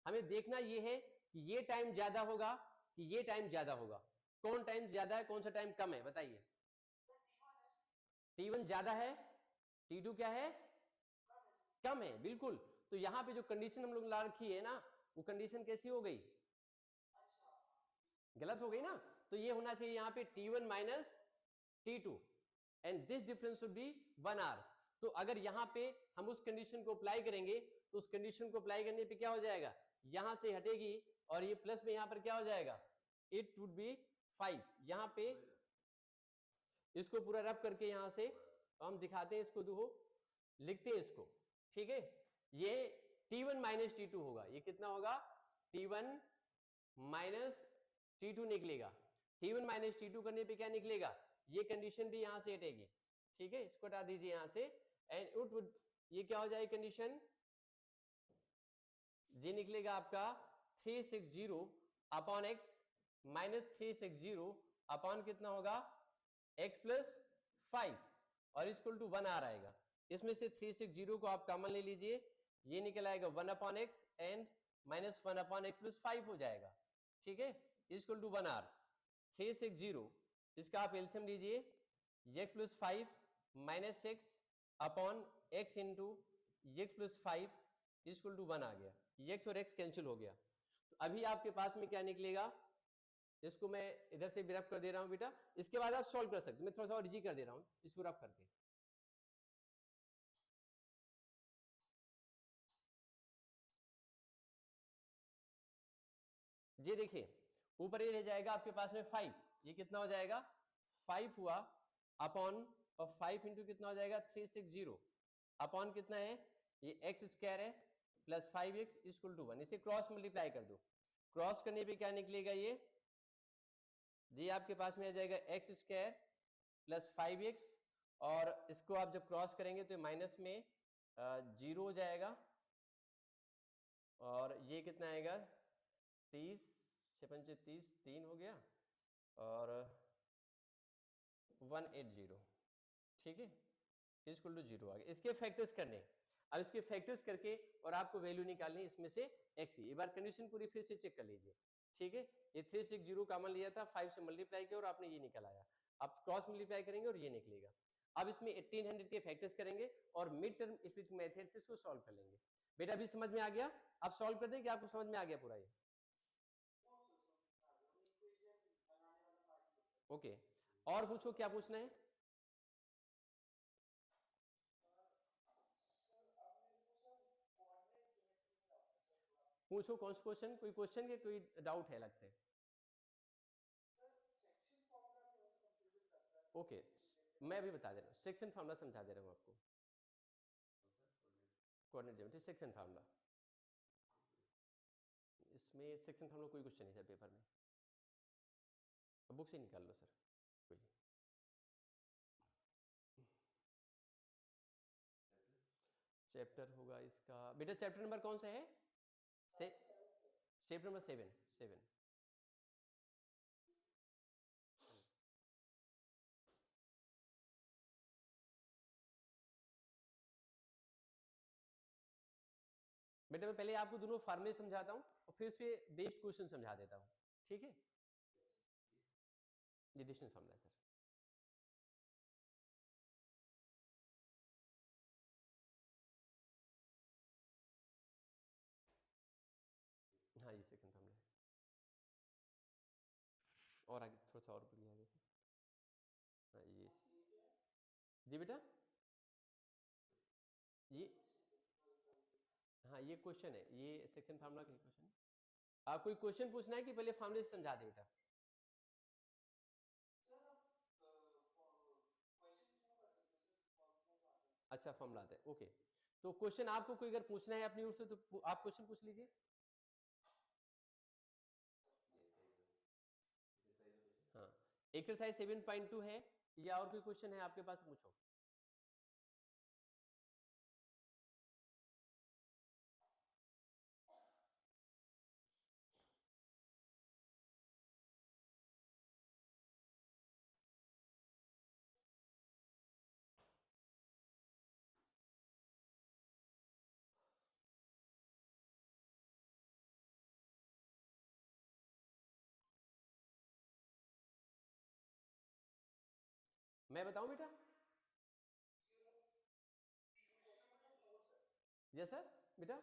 हमें देखना ये है कि ये टाइम ज्यादा होगा कि ये टाइम ज्यादा होगा, कौन टाइम ज्यादा है कौन सा टाइम कम है, बताइए। T1 ज्यादा है, T2 क्या है, कम है, बिल्कुल। तो यहां पे जो कंडीशन हम लोग ला रखी है ना, वो कंडीशन कैसी हो गई, गलत हो गई ना। तो ये होना चाहिए यहाँ पे T1 minus T2 and this difference should be 1 hours. तो अगर यहाँ पे हम उस कंडीशन को अप्लाई करेंगे तो उस कंडीशन को अप्लाई करने पे क्या हो जाएगा, यहां से हटेगी और ये प्लस में यहां पर क्या हो जाएगा, इट वुड बी 5। यहां पे इसको पूरा रब करके यहां से हम दिखाते हैं इसको, देखो लिखते हैं इसको, ठीक है। ये T1 माइनस T2 होगा, ये कितना होगा, T1 माइनस T2 निकलेगा। T1 माइनस T2 करने पे क्या निकलेगा, ये कंडीशन भी यहां से हटेगी, ठीक है, इसको हटा दीजिए यहां से, एंड इट वुड, ये क्या हो जाएगी कंडीशन, ये निकलेगा आपका 360 अपॉन एक्स माइनस 360 अपॉन कितना होगा, x प्लस 5 और इक्वल टू 1 आ रहेगा। इसमें से 360 को आप कॉमन ले लीजिए, ये निकल आएगा 1 upon x and minus 1 upon x plus 5 हो जाएगा, ठीक है, इक्वल टू 1 आर। 360 इसका आप एलसीएम लीजिए, x plus 5 minus 6 upon x into x plus 5 equal to 1 आ गया, x और x कैंसिल हो गया। तो अभी आपके पास में क्या निकलेगा, इसको मैं इधर से भी रफ कर दे रहा हूं बेटा, इसके बाद आप सॉल्व कर सकते, मैं थोड़ा सा और इजी कर दे रहा हूं इसको रफ करके। ये देखिए ऊपर ये रह जाएगा आपके पास में 5, ये कितना हो जाएगा 5 हुआ अपॉन, और 5 इंटू कितना हो जाएगा 360 अपॉन कितना है, ये एक्स स्क्वायर है प्लस 5x इक्वल टू 1। इसे क्रॉस मल्टीप्लाई कर दो, क्रॉस करने पे क्या निकलेगा, ये आपके पास में आ जाएगा एक्स स्क्वायर प्लस 5x, और इसको आप जब क्रॉस करेंगे तो माइनस में 0 हो जाएगा, और ये कितना आएगा 30 56 30 3 हो गया और 180, ठीक है, इक्वल टू 0 आ गया। इसके फैक्टर्स करने, अब इसके फैक्टर्स करके और आपको वैल्यू निकालनी इसमें से x। एक बार कंडीशन पूरी फिर से चेक कर लीजिए, ठीक है। ये 360 कॉमन लिया था, 5 से मल्टीप्लाई किया और आपने ये निकल आया। आप क्रॉस मल्टीप्लाई करेंगे और ये निकलेगा। अब इसमें 1800 के फैक्टर्स करेंगे और मिड टर्म स्प्लिट मेथड से इसको सॉल्व कर लेंगे। बेटा अभी समझ में आ गया, आप सॉल्व कर दें कि आपको समझ में आ गया पूरा ये, ओके। और पूछो, क्या पूछना है, पूछो कौन सा क्वेश्चन, कोई क्वेश्चन के कोई डाउट है अलग से, ओके मैं अभी बता दे रहा हूँ, सेक्शन फार्मूला समझा दे रहा हूँ आपको, कोऑर्डिनेट ज्योमेट्री सेक्शन फार्मूला। इसमें सेक्शन फार्मूला कोई क्वेश्चन नहीं सर पेपर में, बुक से निकाल लो सर कोई। चैप्टर होगा इसका बेटा, चैप्टर नंबर कौन सा है, चैप्टर नंबर 7। बेटा मैं पहले आपको दोनों फार्मूले समझाता हूं और फिर उस पर बेस्ड क्वेश्चन समझा देता हूं, ठीक है। ये डिस्टेंस फार्मूला है सर, हाँ ये सेकंड फार्मूला है, और आगे थोड़ा सा और बढ़िया आगे से, हाँ ये जी बेटा, ये हाँ ये क्वेश्चन है, ये सेक्शन फार्मूला का क्वेश्चन है। आप कोई क्वेश्चन पूछना है कि पहले फार्मूले से समझा दे बेटा, अच्छा फार्मूला आता है, ओके। तो क्वेश्चन आपको कोई अगर पूछना है अपनी ओर से तो आप क्वेश्चन पूछ लीजिए, हाँ एक्सरसाइज 7.2 है या और कोई क्वेश्चन है आपके पास, पूछो। मैं बताऊं बेटा, यस सर बेटा,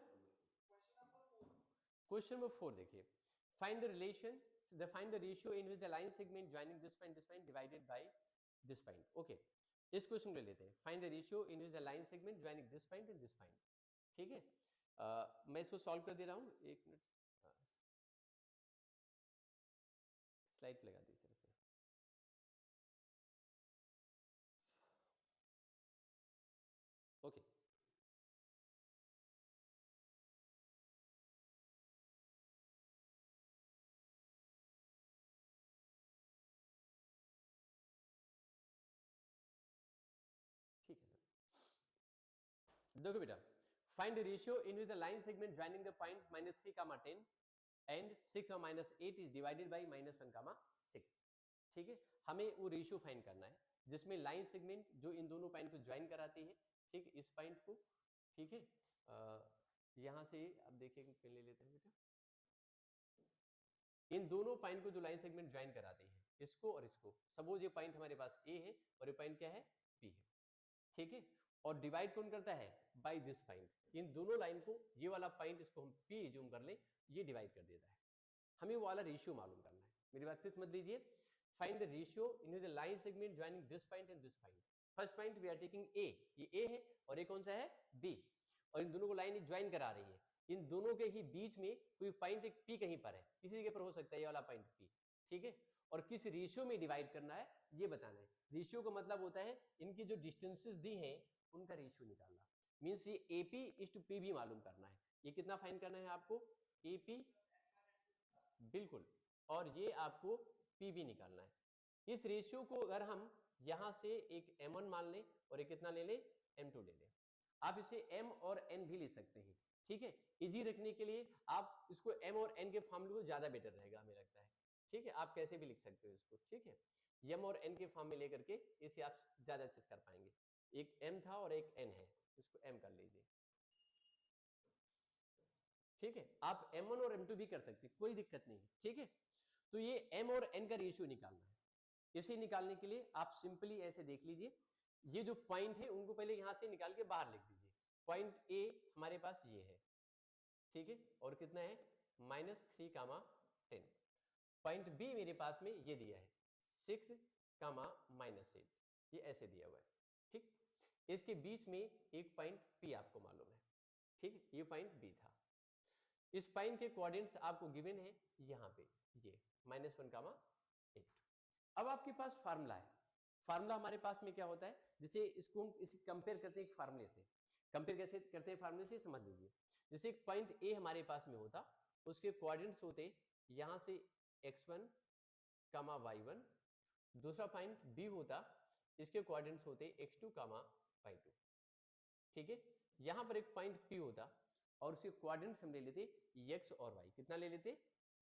क्वेश्चन नंबर 4 देखिए, find the relation, find the ratio in which the line segment joining this point divided by this point, okay. इस क्वेश्चन को ले लेते हैं, find the ratio in which the line segment joining this point and this point. ठीक है, मैं इसको solve कर दे रहा हूँ, एक मिनट स्लाइड पे लगा दी सिर्फ। ओके, ठीक है सर। देखो बेटा, find the ratio in which the line segment joining the points -3, 10 and 6 और -8 इज डिवाइडेड बाई -1, 6। ठीक है, हमें वो रेशियो फाइंड करना है जिसमें लाइन सेगमेंट जो इन दोनों पॉइंट को ज्वाइन कराती है, ठीक, इस पॉइंट को, ठीक है, यहां से अब देखिए पेन ले लेते हैं बेटा, इन दोनों पॉइंट को जो लाइन सेगमेंट ज्वाइन कराती है, इसको और इसको, सपोज ये पॉइंट हमारे पास ए है और ये पॉइंट क्या है, बी है। ठीक है, और डिवाइड कौन करता है, बाय दिस पॉइंट। इन दोनों लाइन को, ये वाला पॉइंट इसको हम पी जूम कर ले, ये डिवाइड कर देता है। हमें वो वाला रेशियो मालूम करना है। मेरी बात समझ लीजिए, find the ratio in the line segment joining this point and this point. First point we are taking a, ये ए है और ये कौन सा है, बी, और इन दोनों को लाइन ज्वाइन करा रही है। इन दोनों के ही बीच में कोई पॉइंट एक पी कहीं पर है, किसी जगह पर हो सकता है ये वाला पॉइंट पी। ठीक है, और किस रेशियो में डिवाइड करना है ये बताना है। रेशियो का मतलब होता है इनकी जो डिस्टेंसेस दी हैं उनका रेशियो निकालना, मींस ये एपी इज टू पी भी मालूम करना है। ये कितना फाइंड करना है आपको, एपी, बिल्कुल, और ये आपको पी भी निकालना है। इस रेशियो को अगर हम यहां से एक m1 मान लें और एक कितना ले लें, m2 ले लें। आप इसे m और n भी ले सकते हैं। ठीक है, इजी रखने के लिए आप इसको m और n के फॉर्मूले को ज्यादा बेटर रहेगा हमें लगता है। ठीक है, आप कैसे भी लिख सकते हो इसको। ठीक है, m और n के फॉर्म में लेकर के इसे आप ज्यादा अच्छे से कर पाएंगे। एक m था और एक n है, इसको m कर लीजिए। ठीक है, आप m1 और m2 भी कर सकते हैं, कोई दिक्कत नहीं है। ठीक है, तो ये m और n का रेशियो निकालना है। इसे निकालने के लिए आप सिंपली ऐसे देख लीजिए, ये जो पॉइंट है उनको पहले यहां से निकाल के बाहर लिख दीजिए। पॉइंट ए हमारे पास ये है, ठीक है, और कितना है, -3, 10। पॉइंट बी मेरे पास में ये दिया है 6, -8, ये ऐसे दिया हुआ है। ठीक, इसके बीच में एक पॉइंट पी आपको मालूम है। ठीक, ये पॉइंट बी था। इस पॉइंट के कोऑर्डिनेट्स आपको गिवन है यहाँ पे, ये -1, 8। अब आपके पास फार्मूला है। फार्मूला हमारे पास में क्या होता है, जैसे इसको हम इसे कंपेयर करते हैं एक फार्मूले से। कंपेयर कैसे करते हैं फार्मूले से, समझ लीजिए। जैसे एक पॉइंट ए हमारे पास में होता, उसके कोऑर्डिनेट्स होते यहाँ से x1, y1। दूसरा पॉइंट बी होता, इसके कोऑर्डिनेट्स होते x2, y2। ठीक है, यहाँ पर एक पॉइंट पी होता और उसके कोऑर्डिनेट्स हम ले लेते x और y। कितना ले लेते,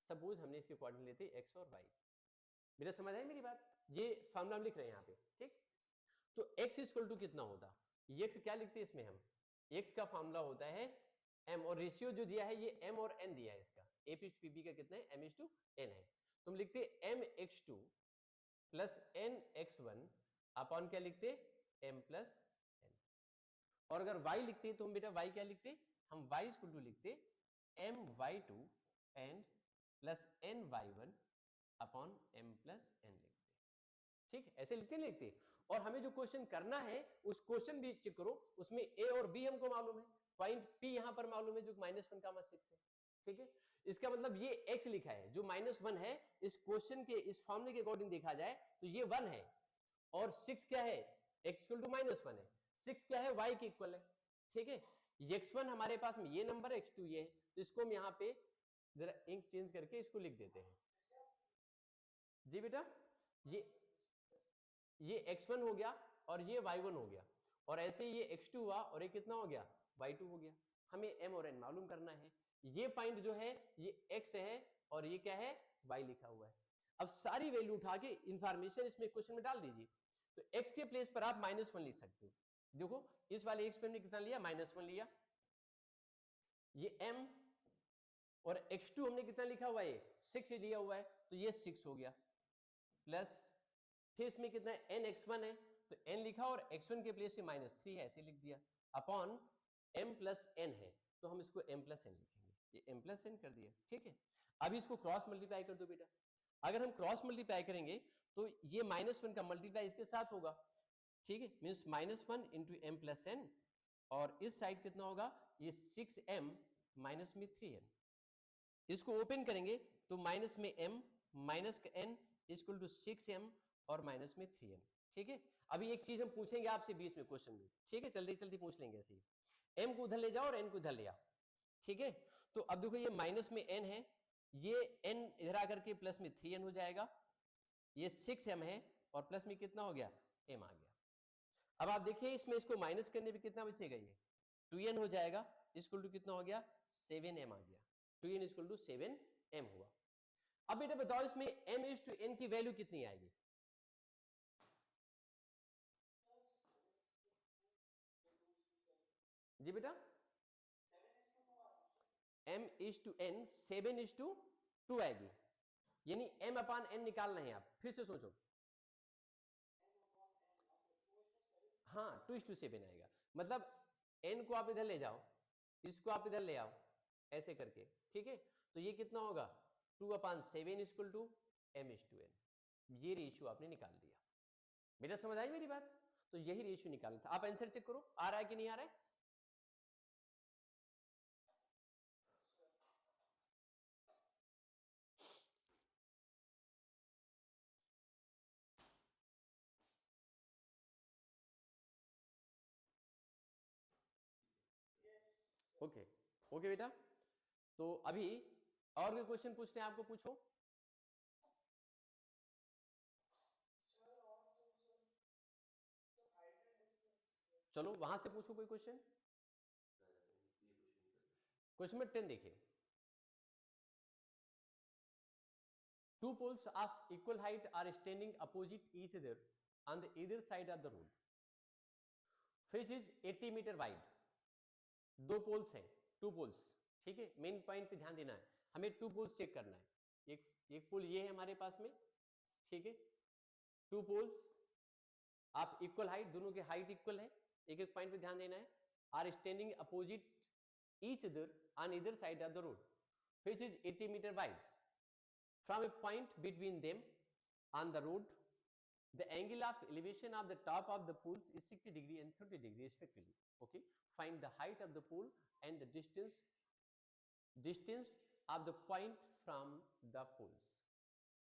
सपोज हमने इसके कोऑर्डिनेट लेते x और y। मेरा समझ आई मेरी बात, ये फार्मूला हम लिख रहे हैं यहाँ पे। ठीक, तो x इक्वल टू कितना होता, x क्या लिखते हैं इसमें हम, x का फार्मूला होता है m, और रेशियो जो दिया है ये m और n दिया है इसका, a टू पी का कितना है, m इज टू n है। तुम लिखते mx2 प्लस nx1 अपॉन क्या लिखते, m प्लस n। और अगर y लिखते तो हम बेटा y क्या लिखते, हम y इक्वल टू लिखते my2 and plus ny1 upon m plus n लिखते। ठीक है, ऐसे लिखते नहीं लिखते। और हमें जो क्वेश्चन करना है उस क्वेश्चन भी चेक करो, उसमें a और b हमको मालूम है, पॉइंट p यहां पर मालूम है जो -1, 6 है। ठीक है, इसका मतलब ये x लिखा है जो -1 है, इस क्वेश्चन के इस फॉर्मूले के अकॉर्डिंग देखा जाए तो ये 1 है, और 6 क्या है, x इक्वल टू -1 है, 6 क्या है, y के इक्वल है। ठीक है, x1 हमारे पास में ये नंबर है, x2 ये है, तो इसको हम यहाँ पे जरा इंक चेंज करके इसको लिख देते हैं। जी बेटा, ये x1 हो गया और ये y1 हो गया, और ऐसे ये x2 हुआ और ये कितना हो गया, y2 हो गया। हमें m और n मालूम करना है। ये पॉइंट जो है ये x है और ये क्या है, y लिखा हुआ है। अब सारी वैल्यू उठा के इंफॉर्मेशन इसमें क्वेश्चन में डाल दीजिए। तो x के प्लेस पर आप -1 लिख सकते हो। देखो इस वाले x पे हमने कितना लिया, -1 लिया, ये m, और x2 हमने कितना लिखा हुआ है, 6 लिया हुआ है, तो ये 6 हो गया, प्लस फिर इसमें कितना है, nx1 है, तो n लिखा और x1 के प्लेस पे -3 है, ऐसे लिख दिया, अपॉन m प्लस n है, तो हम इसको m प्लस n लिखेंगे, ये m प्लस n कर दिया। ठीक है, अब इसको क्रॉस मल्टीप्लाई कर दो बेटा। अगर हम क्रॉस मल्टीप्लाई करेंगे तो ये -1 का मल्टीप्लाई इसके साथ होगा, ठीक है, means -1 into m plus n, और इस साइड कितना होगा, ये 6m माइनस में 3n। इसको ओपन करेंगे तो माइनस में m माइनस का n इक्वल टू 6m और माइनस में 3n। ठीक है, अभी एक चीज हम पूछेंगे आपसे बीच में क्वेश्चन में, ठीक है, जल्दी जल्दी पूछ लेंगे ऐसे ही। m को उधर ले जाओ और n को इधर ले आओ। ठीक है, तो अब देखो ये माइनस में n है, ये n इधर आकर के प्लस में 3n हो जाएगा, ये 6m है और प्लस में कितना हो गया, m आ गया। अब आप देखिए इसमें इसको माइनस करने पे कितना बचेगा, ये 2n हो जाएगा, इक्वल टू कितना हो गया, 7m आ गया, 2n इक्वल टू 7m हुआ। अब बेटा बताओ इसमें m इज टू n की वैल्यू कितनी आएगी, जी बेटा, m is to n 7 is to 2 आएगी, यानी m अपान n निकालना है। आप फिर से सोचो, हाँ 2:7 आएगा, मतलब n को आप इधर ले जाओ, इसको आप इधर ले आओ, ऐसे करके। ठीक है, तो ये कितना होगा, 2/7 equal to m is to n। ये रेशियो आपने निकाल दिया। बेटा समझ आई मेरी बात, तो यही रेशियो निकालना था। आप आंसर चेक करो, आ रहा है कि नहीं आ रहा है। ओके ओके बेटा, तो अभी और भी क्वेश्चन पूछते हैं आपको, पूछो। चलो वहां से पूछो कोई क्वेश्चन। क्वेश्चन नंबर 10 देखिए, two poles of equal height are standing opposite each other on the either side of the road, which is 80 metre wide. दो पोल्स हैं, टू पोल्स, ठीक है, मेन पॉइंट पे ध्यान देना है, हमें टू पोल्स चेक करना है। एक पोल ये है हमारे पास में, ठीक है, टू पोल्स आप इक्वल हाइट, दोनों की हाइट इक्वल है, एक एक पॉइंट पे ध्यान देना है, are standing opposite each other on either side of the road, which is 80 metre wide. From a point between them on the road, the angle of elevation of the top of the poles is 60 degree and 30 degree respectively. Okay, find the height of the pole and the distance of the point from the poles.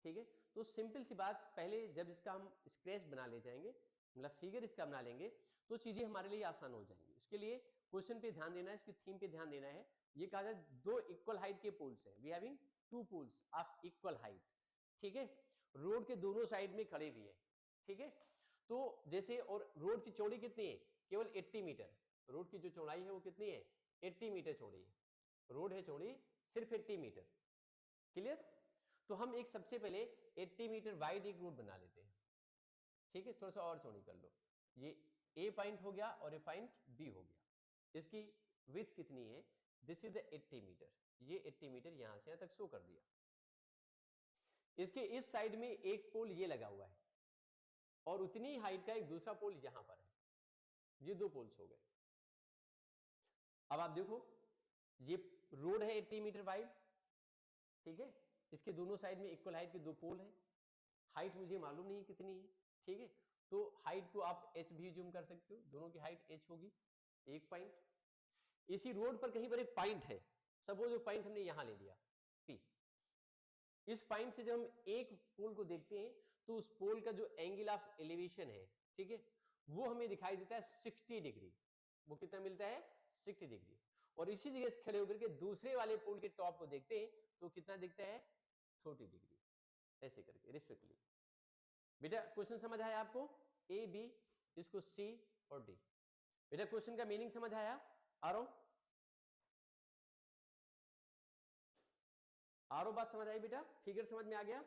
ठीक है, तो simple सी बात, पहले जब इसका हम sketch बना ले जाएंगे, मतलब फिगर इसका बना लेंगे, तो चीजें हमारे लिए आसान हो जाएंगी। इसके लिए क्वेश्चन पे ध्यान देना है, इसकी थीम पे ध्यान देना है। ये कहा जाए दो इक्वल हाइट के पोल्स हैं, we having two poles of equal height. ठीक है, रोड के दोनों साइड में खड़े हुए हैं। ठीक है, तो जैसे, और रोड की चौड़ी कितनी है, केवल 80 मीटर। रोड की जो चौड़ाई है वो कितनी है, 80 मीटर चौड़ी है। रोड है चौड़ी सिर्फ 80 मीटर। क्लियर, तो हम एक सबसे पहले 80 मीटर वाइड एक रोड बना लेते हैं। ठीक है, थोड़ा सा और चौड़ी कर लो, ये ए पॉइंट हो गया और ए पॉइंट बी हो गया। इसकी विड्थ कितनी है, दिस इज द 80 मीटर, ये 80 मीटर यहां से यहां तक शो कर दिया। इसके इस साइड में एक पोल ये लगा हुआ है और उतनी हाइट का एक दूसरा पोल यहां पर है, ये दो पोल्स हो गए। अब आप देखो, ये रोड है 80 मीटर वाइड, ठीक है, इसके दोनों साइड में इक्वल हाइट के दो पोल हैं। हाइट मुझे मालूम नहीं कितनी है, ठीक है, तो हाइट को आप h भी जूम कर सकते हो, दोनों की हाइट h होगी। एक पॉइंट, इसी रोड पर कहीं पर एक पॉइंट है, सपोज वो पॉइंट हमने यहां ले लिया P। इस पॉइंट से जब हम एक पोल को देखते हैं तो उस पोल का जो एंगल ऑफ एलिवेशन है, ठीक है, वो हमें दिखाई देता है 60 डिग्री। वो कितना मिलता है, 60 डिग्री। और इसी जगह से खड़े होकर के दूसरे वाले पोल के टॉप को देखते हैं तो कितना दिखता है, 40 डिग्री, ऐसे करके रिस्पेक्टली। बेटा क्वेश्चन समझ आया आपको, ए बी, इसको सी और डी। बेटा क्वेश्चन का मीनिंग समझ आया, आरो बात समझ आई बेटा, फिगर समझ में आ गया,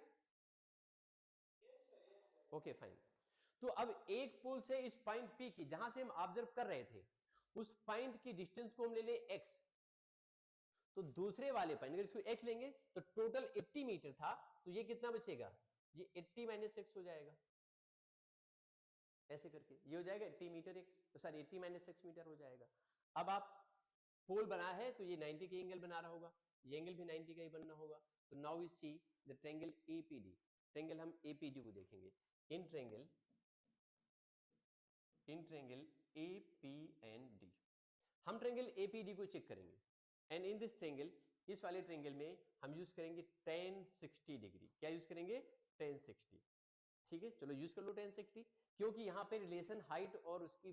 ओके फाइन। तो अब एक पोल से इस पॉइंट पी की, जहां से हम ऑब्जर्व कर रहे थे, उस पॉइंट की डिस्टेंस को हम ले ले x, तो दूसरे वाले पॉइंट अगर इसको x लेंगे तो टोटल 80 मीटर था, तो ये कितना बचेगा, ये 80 माइनस x हो जाएगा, ऐसे करके ये हो जाएगा 80 metre x, sorry 80 minus x metre हो जाएगा। अब आप पोल बना है तो ये 90 के एंगल बना रहा होगा, ये एंगल भी 90 का ही बनना होगा। तो now we see the triangle APD, triangle हम एपीडी को देखेंगे। In triangle in triangle APND। हम ट्रायंगल APD को चेक करेंगे एंड इन दिस ट्रायंगल, इस वाले ट्रायंगल में हम यूज करेंगे tan 60 डिग्री। क्या यूज करेंगे? tan 60। ठीक है, चलो यूज कर लो tan 60, क्योंकि यहाँ पे रिलेशन हाइट और उसकी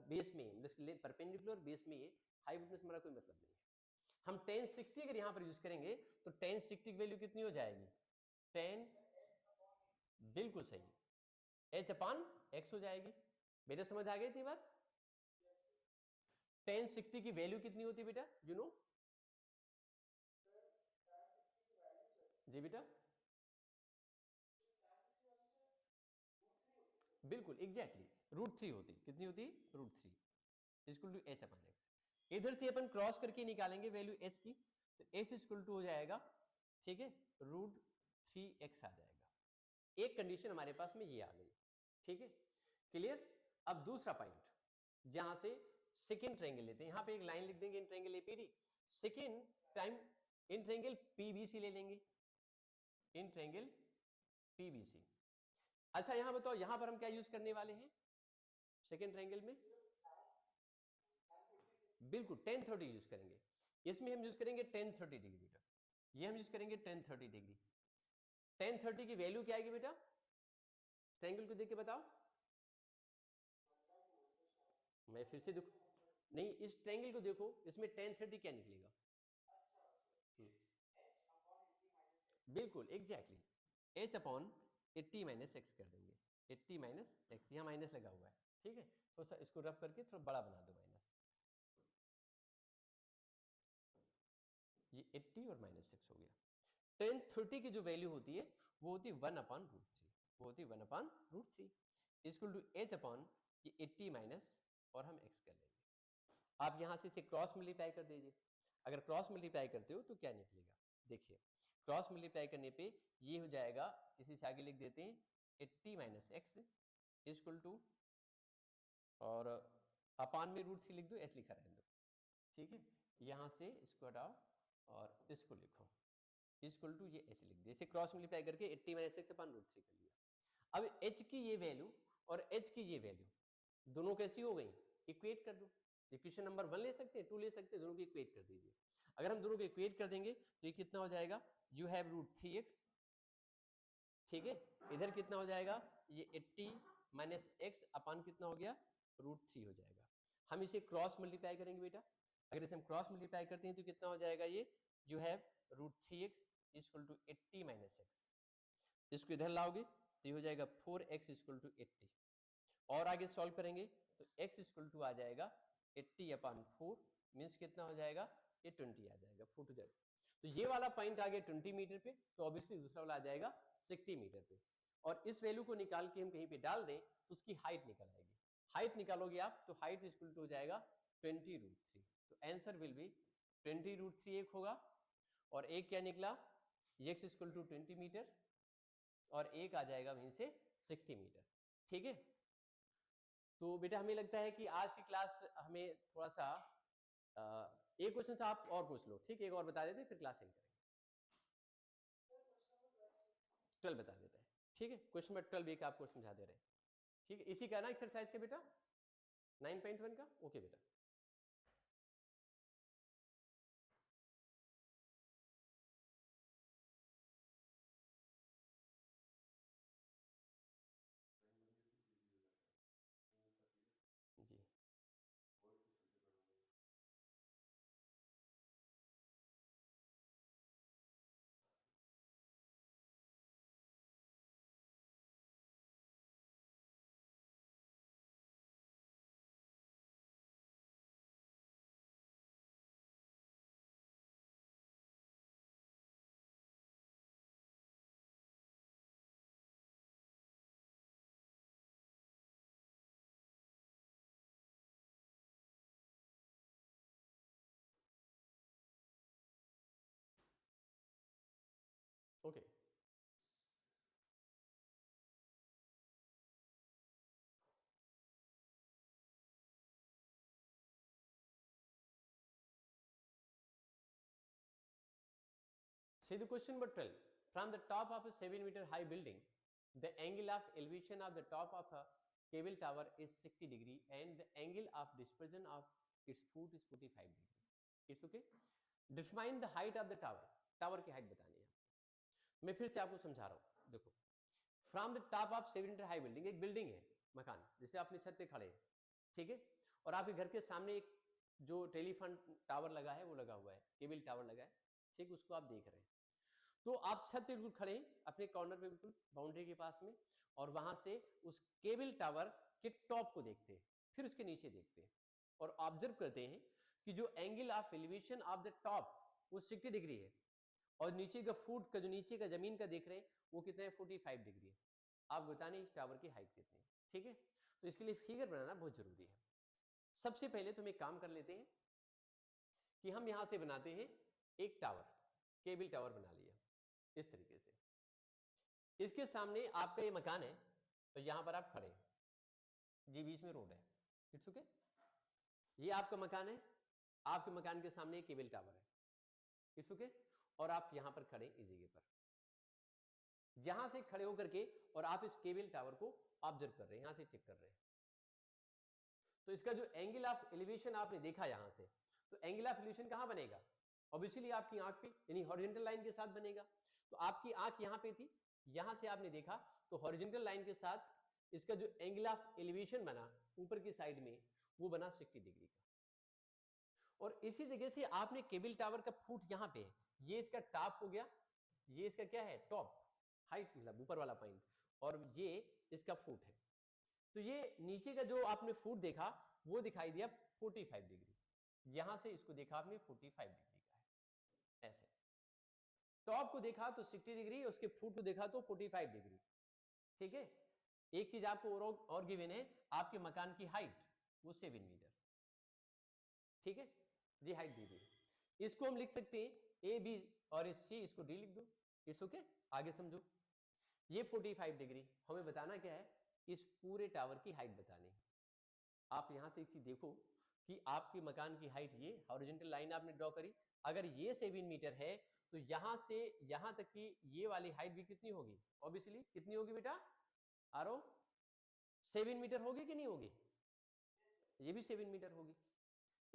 बेस में, परपेंडिकुलर बेस में, ये हाइट से हमारा कोई मतलब नहीं है। हम tan 60 अगर यहाँ पर यूज करेंगे तो tan 60 की वैल्यू कितनी हो जाएगी? tan, बिल्कुल सही, h/x हो जाएगी। बेटा समझ आ गई थी बात? tan 60 की वैल्यू कितनी होती है बेटा? You know? जी बेटा, बिल्कुल एग्जैक्टली √3 होती। कितनी होती? √3 इक्वल टू h/x। इधर से अपन क्रॉस करके निकालेंगे वैल्यू s की, तो s इक्वल टू हो जाएगा, ठीक है, √3x आ जाएगा। एक कंडीशन हमारे पास में ये आ गई। ठीक है, क्लियर? अब दूसरा पॉइंट, जहां से सेकेंड ट्रायंगल लेते हैं, यहां पे एक लाइन लिख देंगे in triangle APD। Second time in triangle PBC ले लेंगे, इन ट्रायंगल PBC। अच्छा यहां बताओ, यहां पर हम क्या यूज करने वाले हैं सेकेंड ट्रायंगल में? बिल्कुल tan 30 यूज करेंगे। इसमें हम यूज करेंगे tan 30 डिग्री बेटा, ये हम यूज करेंगे tan 30 डिग्री। tan 30 की वैल्यू क्या आएगी बेटा? ट्रायंगल को देख के बताओ। मैं फिर से देखो, नहीं इस ट्रायंगल को देखो, इसमें tan 30 क्या निकलेगा? बिल्कुल एग्जैक्टली h/80 - x कर देंगे। 80 - x, यहाँ माइनस लगा हुआ है। ठीक है, थोड़ा सा इसको रफ करके थोड़ा बड़ा बना दो माइनस, ये 80 और -6 हो गया। tan 30 की जो वैल्यू होती है वो होती है 1/√3, वो होती है 1/√3 इक्वल टू h/ ये 80 माइनस और हम x कर लेंगे। आप यहां से इसे क्रॉस मल्टीप्लाई कर दीजिए। अगर क्रॉस मल्टीप्लाई करते हो तो क्या निकलेगा? देखिए, क्रॉस मल्टीप्लाई करने पे ये हो जाएगा, इसी से आगे लिख देते हैं 80 - x इक्वल टू, और अपान में √3 लिख दो, s लिखा रहने दो। ठीक है, यहां से इसको हटाओ और इसको लिखो इक्वल टू, ये h लिख दिया। इसे क्रॉस मल्टीप्लाई करके 80 - x अपान √3 कर लिया। अब h की ये वैल्यू और h की ये वैल्यू दोनों कैसी हो गई? इक्वेट कर दो। इक्वेशन नंबर 1 ले सकते हैं, 2 ले सकते हैं, दोनों को इक्वेट कर दीजिए। अगर हम दोनों को इक्वेट कर देंगे तो ये कितना हो जाएगा? You have √3x। ठीक है, इधर कितना हो जाएगा? ये 80 - x अपान कितना हो गया? √3 हो जाएगा। हम इसे क्रॉस मल्टीप्लाई करेंगे बेटा। अगर इसे हम क्रॉस मल्टीप्लाई करते हैं तो कितना हो जाएगा? ये you have √3x equal to 80 - x। इसको इधर लाओगे तो ये हो जाएगा 4x इक्वल टू 80। और आगे सॉल्व करेंगे तो x इक्वल टू आ जाएगा 80/4 मीन्स कितना हो जाएगा? ये 20 आ जाएगा, 4 टू 0। तो ये वाला पॉइंट आ गया 20 मीटर पे, तो ऑब्वियसली दूसरा वाला आ जाएगा 60 मीटर पे। और इस वैल्यू को निकाल के हम कहीं पे डाल दें तो उसकी हाइट निकल आएगी। हाइट निकालोगे आप तो हाइट इक्वल टू हो जाएगा 20√3। तो आंसर विल बी 20√3 एक होगा, और एक क्या निकला? x इक्वल टू 20 मीटर, और एक आ जाएगा वहीं से 60 मीटर। ठीक है, तो बेटा हमें लगता है कि आज की क्लास हमें थोड़ा सा एक क्वेश्चन से आप और पूछ लो। ठीक है, एक और बता देते फिर क्लास एंड करेंगे। 12 बता देते हैं। ठीक है, क्वेश्चन नंबर 12 एक आपको समझा दे रहे हैं। ठीक है, इसी का ना एक्सरसाइज के बेटा 9.1 का। ओके बेटा, जी okay. See the question number 12. From the top of a 7-meter high building, the angle of elevation of the top of a cable tower is 60 degree and the angle of dispersion of its foot is 45 degree. It's okay. Define the height of the tower. Tower की height बतानी है। मैं फिर से आपको समझा रहा हूँ। देखो, from the top of 700 high building, एक बिल्डिंग है, मकान, जैसे अपने छत पे खड़े हैं, ठीक है, और आपके घर के सामने एक जो टेलीफोन टावर लगा है वो लगा हुआ है, केबल टावर लगा है, ठीक, उसको आप देख रहे हैं। तो आप छत पे बिल्कुल खड़े हैं, अपने कॉर्नर पे बिल्कुल बाउंड्री के पास में, और वहां से उस केबल टावर के टॉप को देखते हैं, फिर उसके नीचे देखते हैं और ऑब्जर्व करते हैं कि जो angle of elevation of the top वो 60 डिग्री है और नीचे का फुट का जो नीचे का जमीन का देख रहे हैं वो कितना है, 45 डिग्री है। आप बताने इस टावर की हाइट कितनी है, ठीक है। तो इसके लिए फिगर बनाना बहुत जरूरी है। सबसे पहले तुम एक काम कर लेते हैं कि हम यहां से बनाते हैं एक टावर, केबल टावर बना लिया इस तरीके से। इसके सामने आपका ये मकान है, तो यहां पर आप खड़े हैं, ये बीच में रोड है, इट्स ओके। ये आपका मकान है, आपके मकान के सामने एक केबल टावर है, इट्स ओके, और आप यहां पर खड़े इस जगह पर। यहां से खड़े होकर के और आप इस केबल टावर को ऑब्जर्व कर रहे हैं, यहां से चेक कर रहे हैं। तो इसका जो एंगल ऑफ एलिवेशन आपने देखा यहां से, तो एंगल ऑफ एलिवेशन कहां बनेगा, ऑब्वियसली आपकी आंख पे, यानी हॉरिजॉन्टल लाइन के साथ बनेगा। तो आपकी आंख यहां पे थी, यहां से आपने देखा, तो हॉरिजॉन्टल लाइन के साथ इसका जो एंगल ऑफ एलिवेशन बना ऊपर की साइड में, वो बना 60 डिग्री का। और इसी जगह से आपने केबल टावर का फुट यहां पे है, ये इसका टॉप हो गया, ये इसका क्या है, टॉप हाइट, मतलब ऊपर वाला पॉइंट, और ये इसका फुट है। तो ये नीचे का जो आपने फुट देखा वो दिखाई दिया 45 डिग्री, यहां से इसको देखा आपने 45 डिग्री का है, ऐसे। टॉप को देखा तो 60 डिग्री, उसके फुट को देखा तो 45 डिग्री, ठीक है। एक चीज आपको और गिवन है, आपके मकान की हाइट वो 7 मीटर, ठीक है, ये हाइट दी गई। इसको हम लिख सकते हैं ए बी और इस सी, इसको डी लिख दो, इट्स ओके। आगे समझो, ये 45 डिग्री, हमें बताना क्या है, इस पूरे टावर की हाइट बतानी है। आप यहां से एक चीज देखो कि आपके मकान की हाइट, ये हॉरिजॉन्टल लाइन आपने ड्रॉ करी, अगर ये 7 मीटर है तो यहां से यहां तक की ये वाली हाइट भी कितनी होगी, ऑब्वियसली कितनी होगी बेटा, आरो 7 मीटर होगी कि नहीं होगी, ये भी 7 मीटर होगी।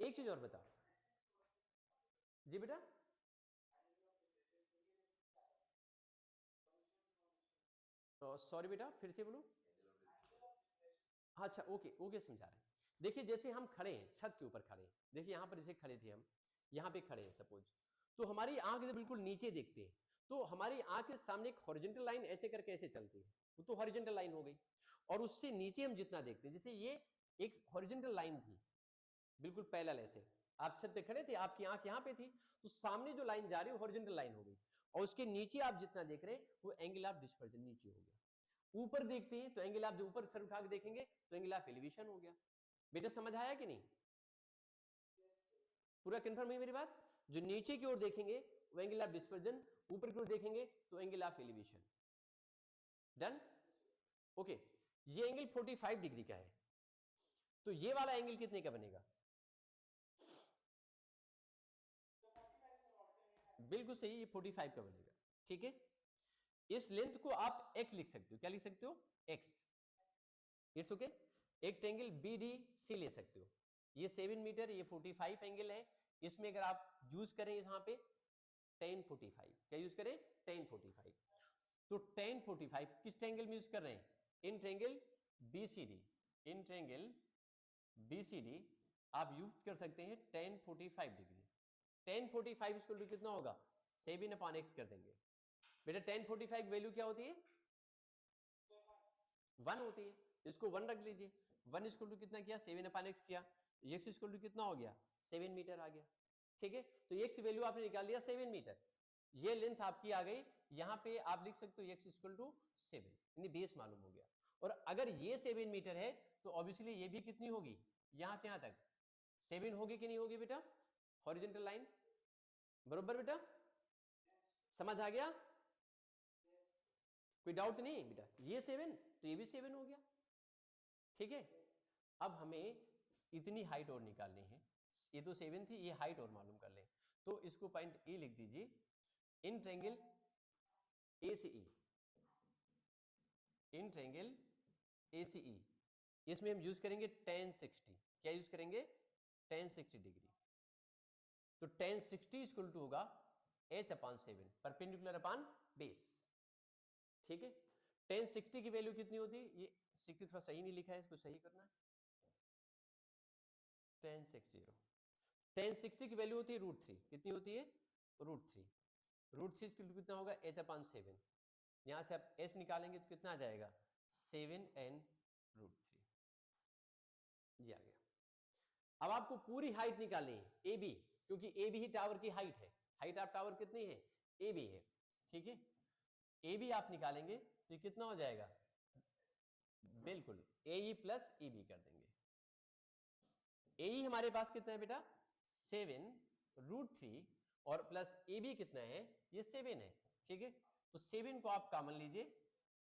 एक चीज और बताओ जी बेटा, सॉरी बेटा फिर से बोलो। अच्छा ओके ओके, समझा रहे हैं। देखिए जैसे हम खड़े हैं, छत के ऊपर खड़े हैं, देखिए यहां पर जैसे खड़े थे हम, यहां पे खड़े हैं सपोज, तो हमारी आंख से बिल्कुल नीचे देखते हैं, तो हमारी आंख के सामने एक हॉरिजॉन्टल लाइन ऐसे करके ऐसे चलती है, वो तो हॉरिजॉन्टल लाइन हो गई। और उससे नीचे हम जितना देखते हैं, जैसे ये एक हॉरिजॉन्टल लाइन थी बिल्कुल पैरेलल ऐसे, आप छत पे खड़े थे, आपकी आंख यहां पे थी, तो सामने जो लाइन जा रही है हॉरिजॉन्टल लाइन हो गई, और उसके नीचे आप जितना देख रहे हैं वो एंगल ऑफ डिस्पर्जन नीचे हो गया। ऊपर देखते हैं तो एंगल आप जो ऊपर सर उठा के देखेंगे तो एंगल ऑफ एलिवेशन हो गया। बेटा समझ आया कि नहीं, पूरा कंफर्म है मेरी बात। जो नीचे की ओर देखेंगे वो एंगल ऑफ डिस्पर्जन, ऊपर की ओर देखेंगे तो angle of elevation. Done, okay. ये एंगल 45 डिग्री का है, तो ये वाला एंगल कितने का बनेगा, बिल्कुल सही, ये 45 का बनेगा, ठीक है। इस लेंथ को आप x लिख सकते हो, क्या लिख सकते हो, x, इट्स ओके। एक ट्रायंगल BDC ले सकते हो, ये 7 मीटर, ये 45 एंगल है, इसमें अगर आप यूज करें यहां पे tan 45, क्या यूज करें, tan 45, तो tan 45 किस ट्रायंगल में यूज कर रहे हैं, in triangle BCD, in triangle BCD आप यूज कर सकते हैं tan 45 degree. tan 45 equal to कितना होगा, 7/x कर देंगे। बेटा tan 45 वैल्यू क्या होती है, 1 होती है, इसको 1 रख लीजिए। 1 इक्वल टू कितना किया, 7/x किया, x इक्वल टू कितना हो गया, 7 मीटर आ गया, ठीक है। तो x वैल्यू आपने निकाल दिया 7 मीटर, ये लेंथ आपकी आ गई। यहां पे आप लिख सकते हो x इक्वल टू 7, यानी बेस मालूम हो गया। और अगर ये 7 मीटर है तो ऑब्वियसली ये भी कितनी होगी, यहां से यहां तक 7 होगी कि नहीं होगी बेटा, हॉरिजॉन्टल लाइन, बरोबर बेटा, समझ आ गया, कोई डाउट नहीं बेटा, ये 7 तो ये भी 7 हो गया, ठीक है। अब हमें इतनी हाइट और निकालनी है, ये तो 7 थी, ये हाइट और मालूम कर ले, तो इसको पॉइंट ए लिख दीजिए, in triangle ACE, in triangle ACE इसमें हम यूज करेंगे tan 60। क्या यूज करेंगे? tan 60 degree. तो tan 60 इक्वल टू होगा h/7 परपेंडिकुलर अपॉन बेस। ठीक है, tan 60 की वैल्यू कितनी होती है? ये 60 थोड़ा सही नहीं लिखा है, इसको सही करना है। tan 60 की वैल्यू होती है √3। कितनी होती है? √3। √3 कितना होगा? h/7। यहां से आप s निकालेंगे तो कितना आ जाएगा? 7n√3। जी आ गया। अब आपको पूरी हाइट निकालनी है ए बी, क्योंकि ए बी ही टावर की हाइट है। हाइट ऑफ टावर कितनी है? ए बी है। ठीक है, ए बी आप निकालेंगे तो ये कितना हो जाएगा? बिल्कुल ए ई प्लस ई बी कर देंगे। ए ई हमारे पास कितना है बेटा? 7√3 और प्लस ए बी कितना है? ये 7 है। ठीक है, तो 7 को आप कॉमन लीजिए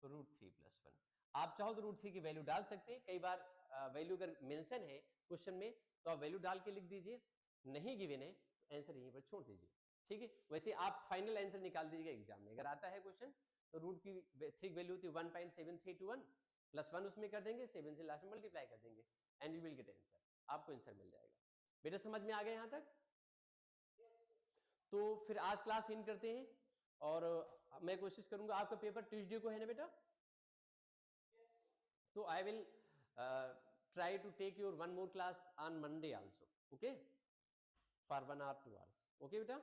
तो √3 + 1। आप चाहो तो √3 की वैल्यू डाल सकते हैं। कई बार वैल्यू अगर मेंशन है क्वेश्चन में तो आप वैल्यू डाल के लिख दीजिए, नहीं गिवन है तो आंसर यहीं पर छोड़ दीजिए। ठीक है, वैसे आप फाइनल आंसर निकाल दीजिएगा एग्जाम में। अगर आता है क्वेश्चन तो रूट की 3 वैल्यू होती है 1.7321 + 1 उसमें कर देंगे, 7 से लास्ट में मल्टीप्लाई कर देंगे and you will get answer. आपको आंसर मिल जाएगा। बेटा समझ में आ गया यहां तक? तो फिर आज क्लास इन करते हैं और मैं कोशिश करूंगा। आपका पेपर ट्यूसडे को है ना बेटा? तो I will try to take your one more class on Monday also, okay, for 1 or 2 hours, okay beta.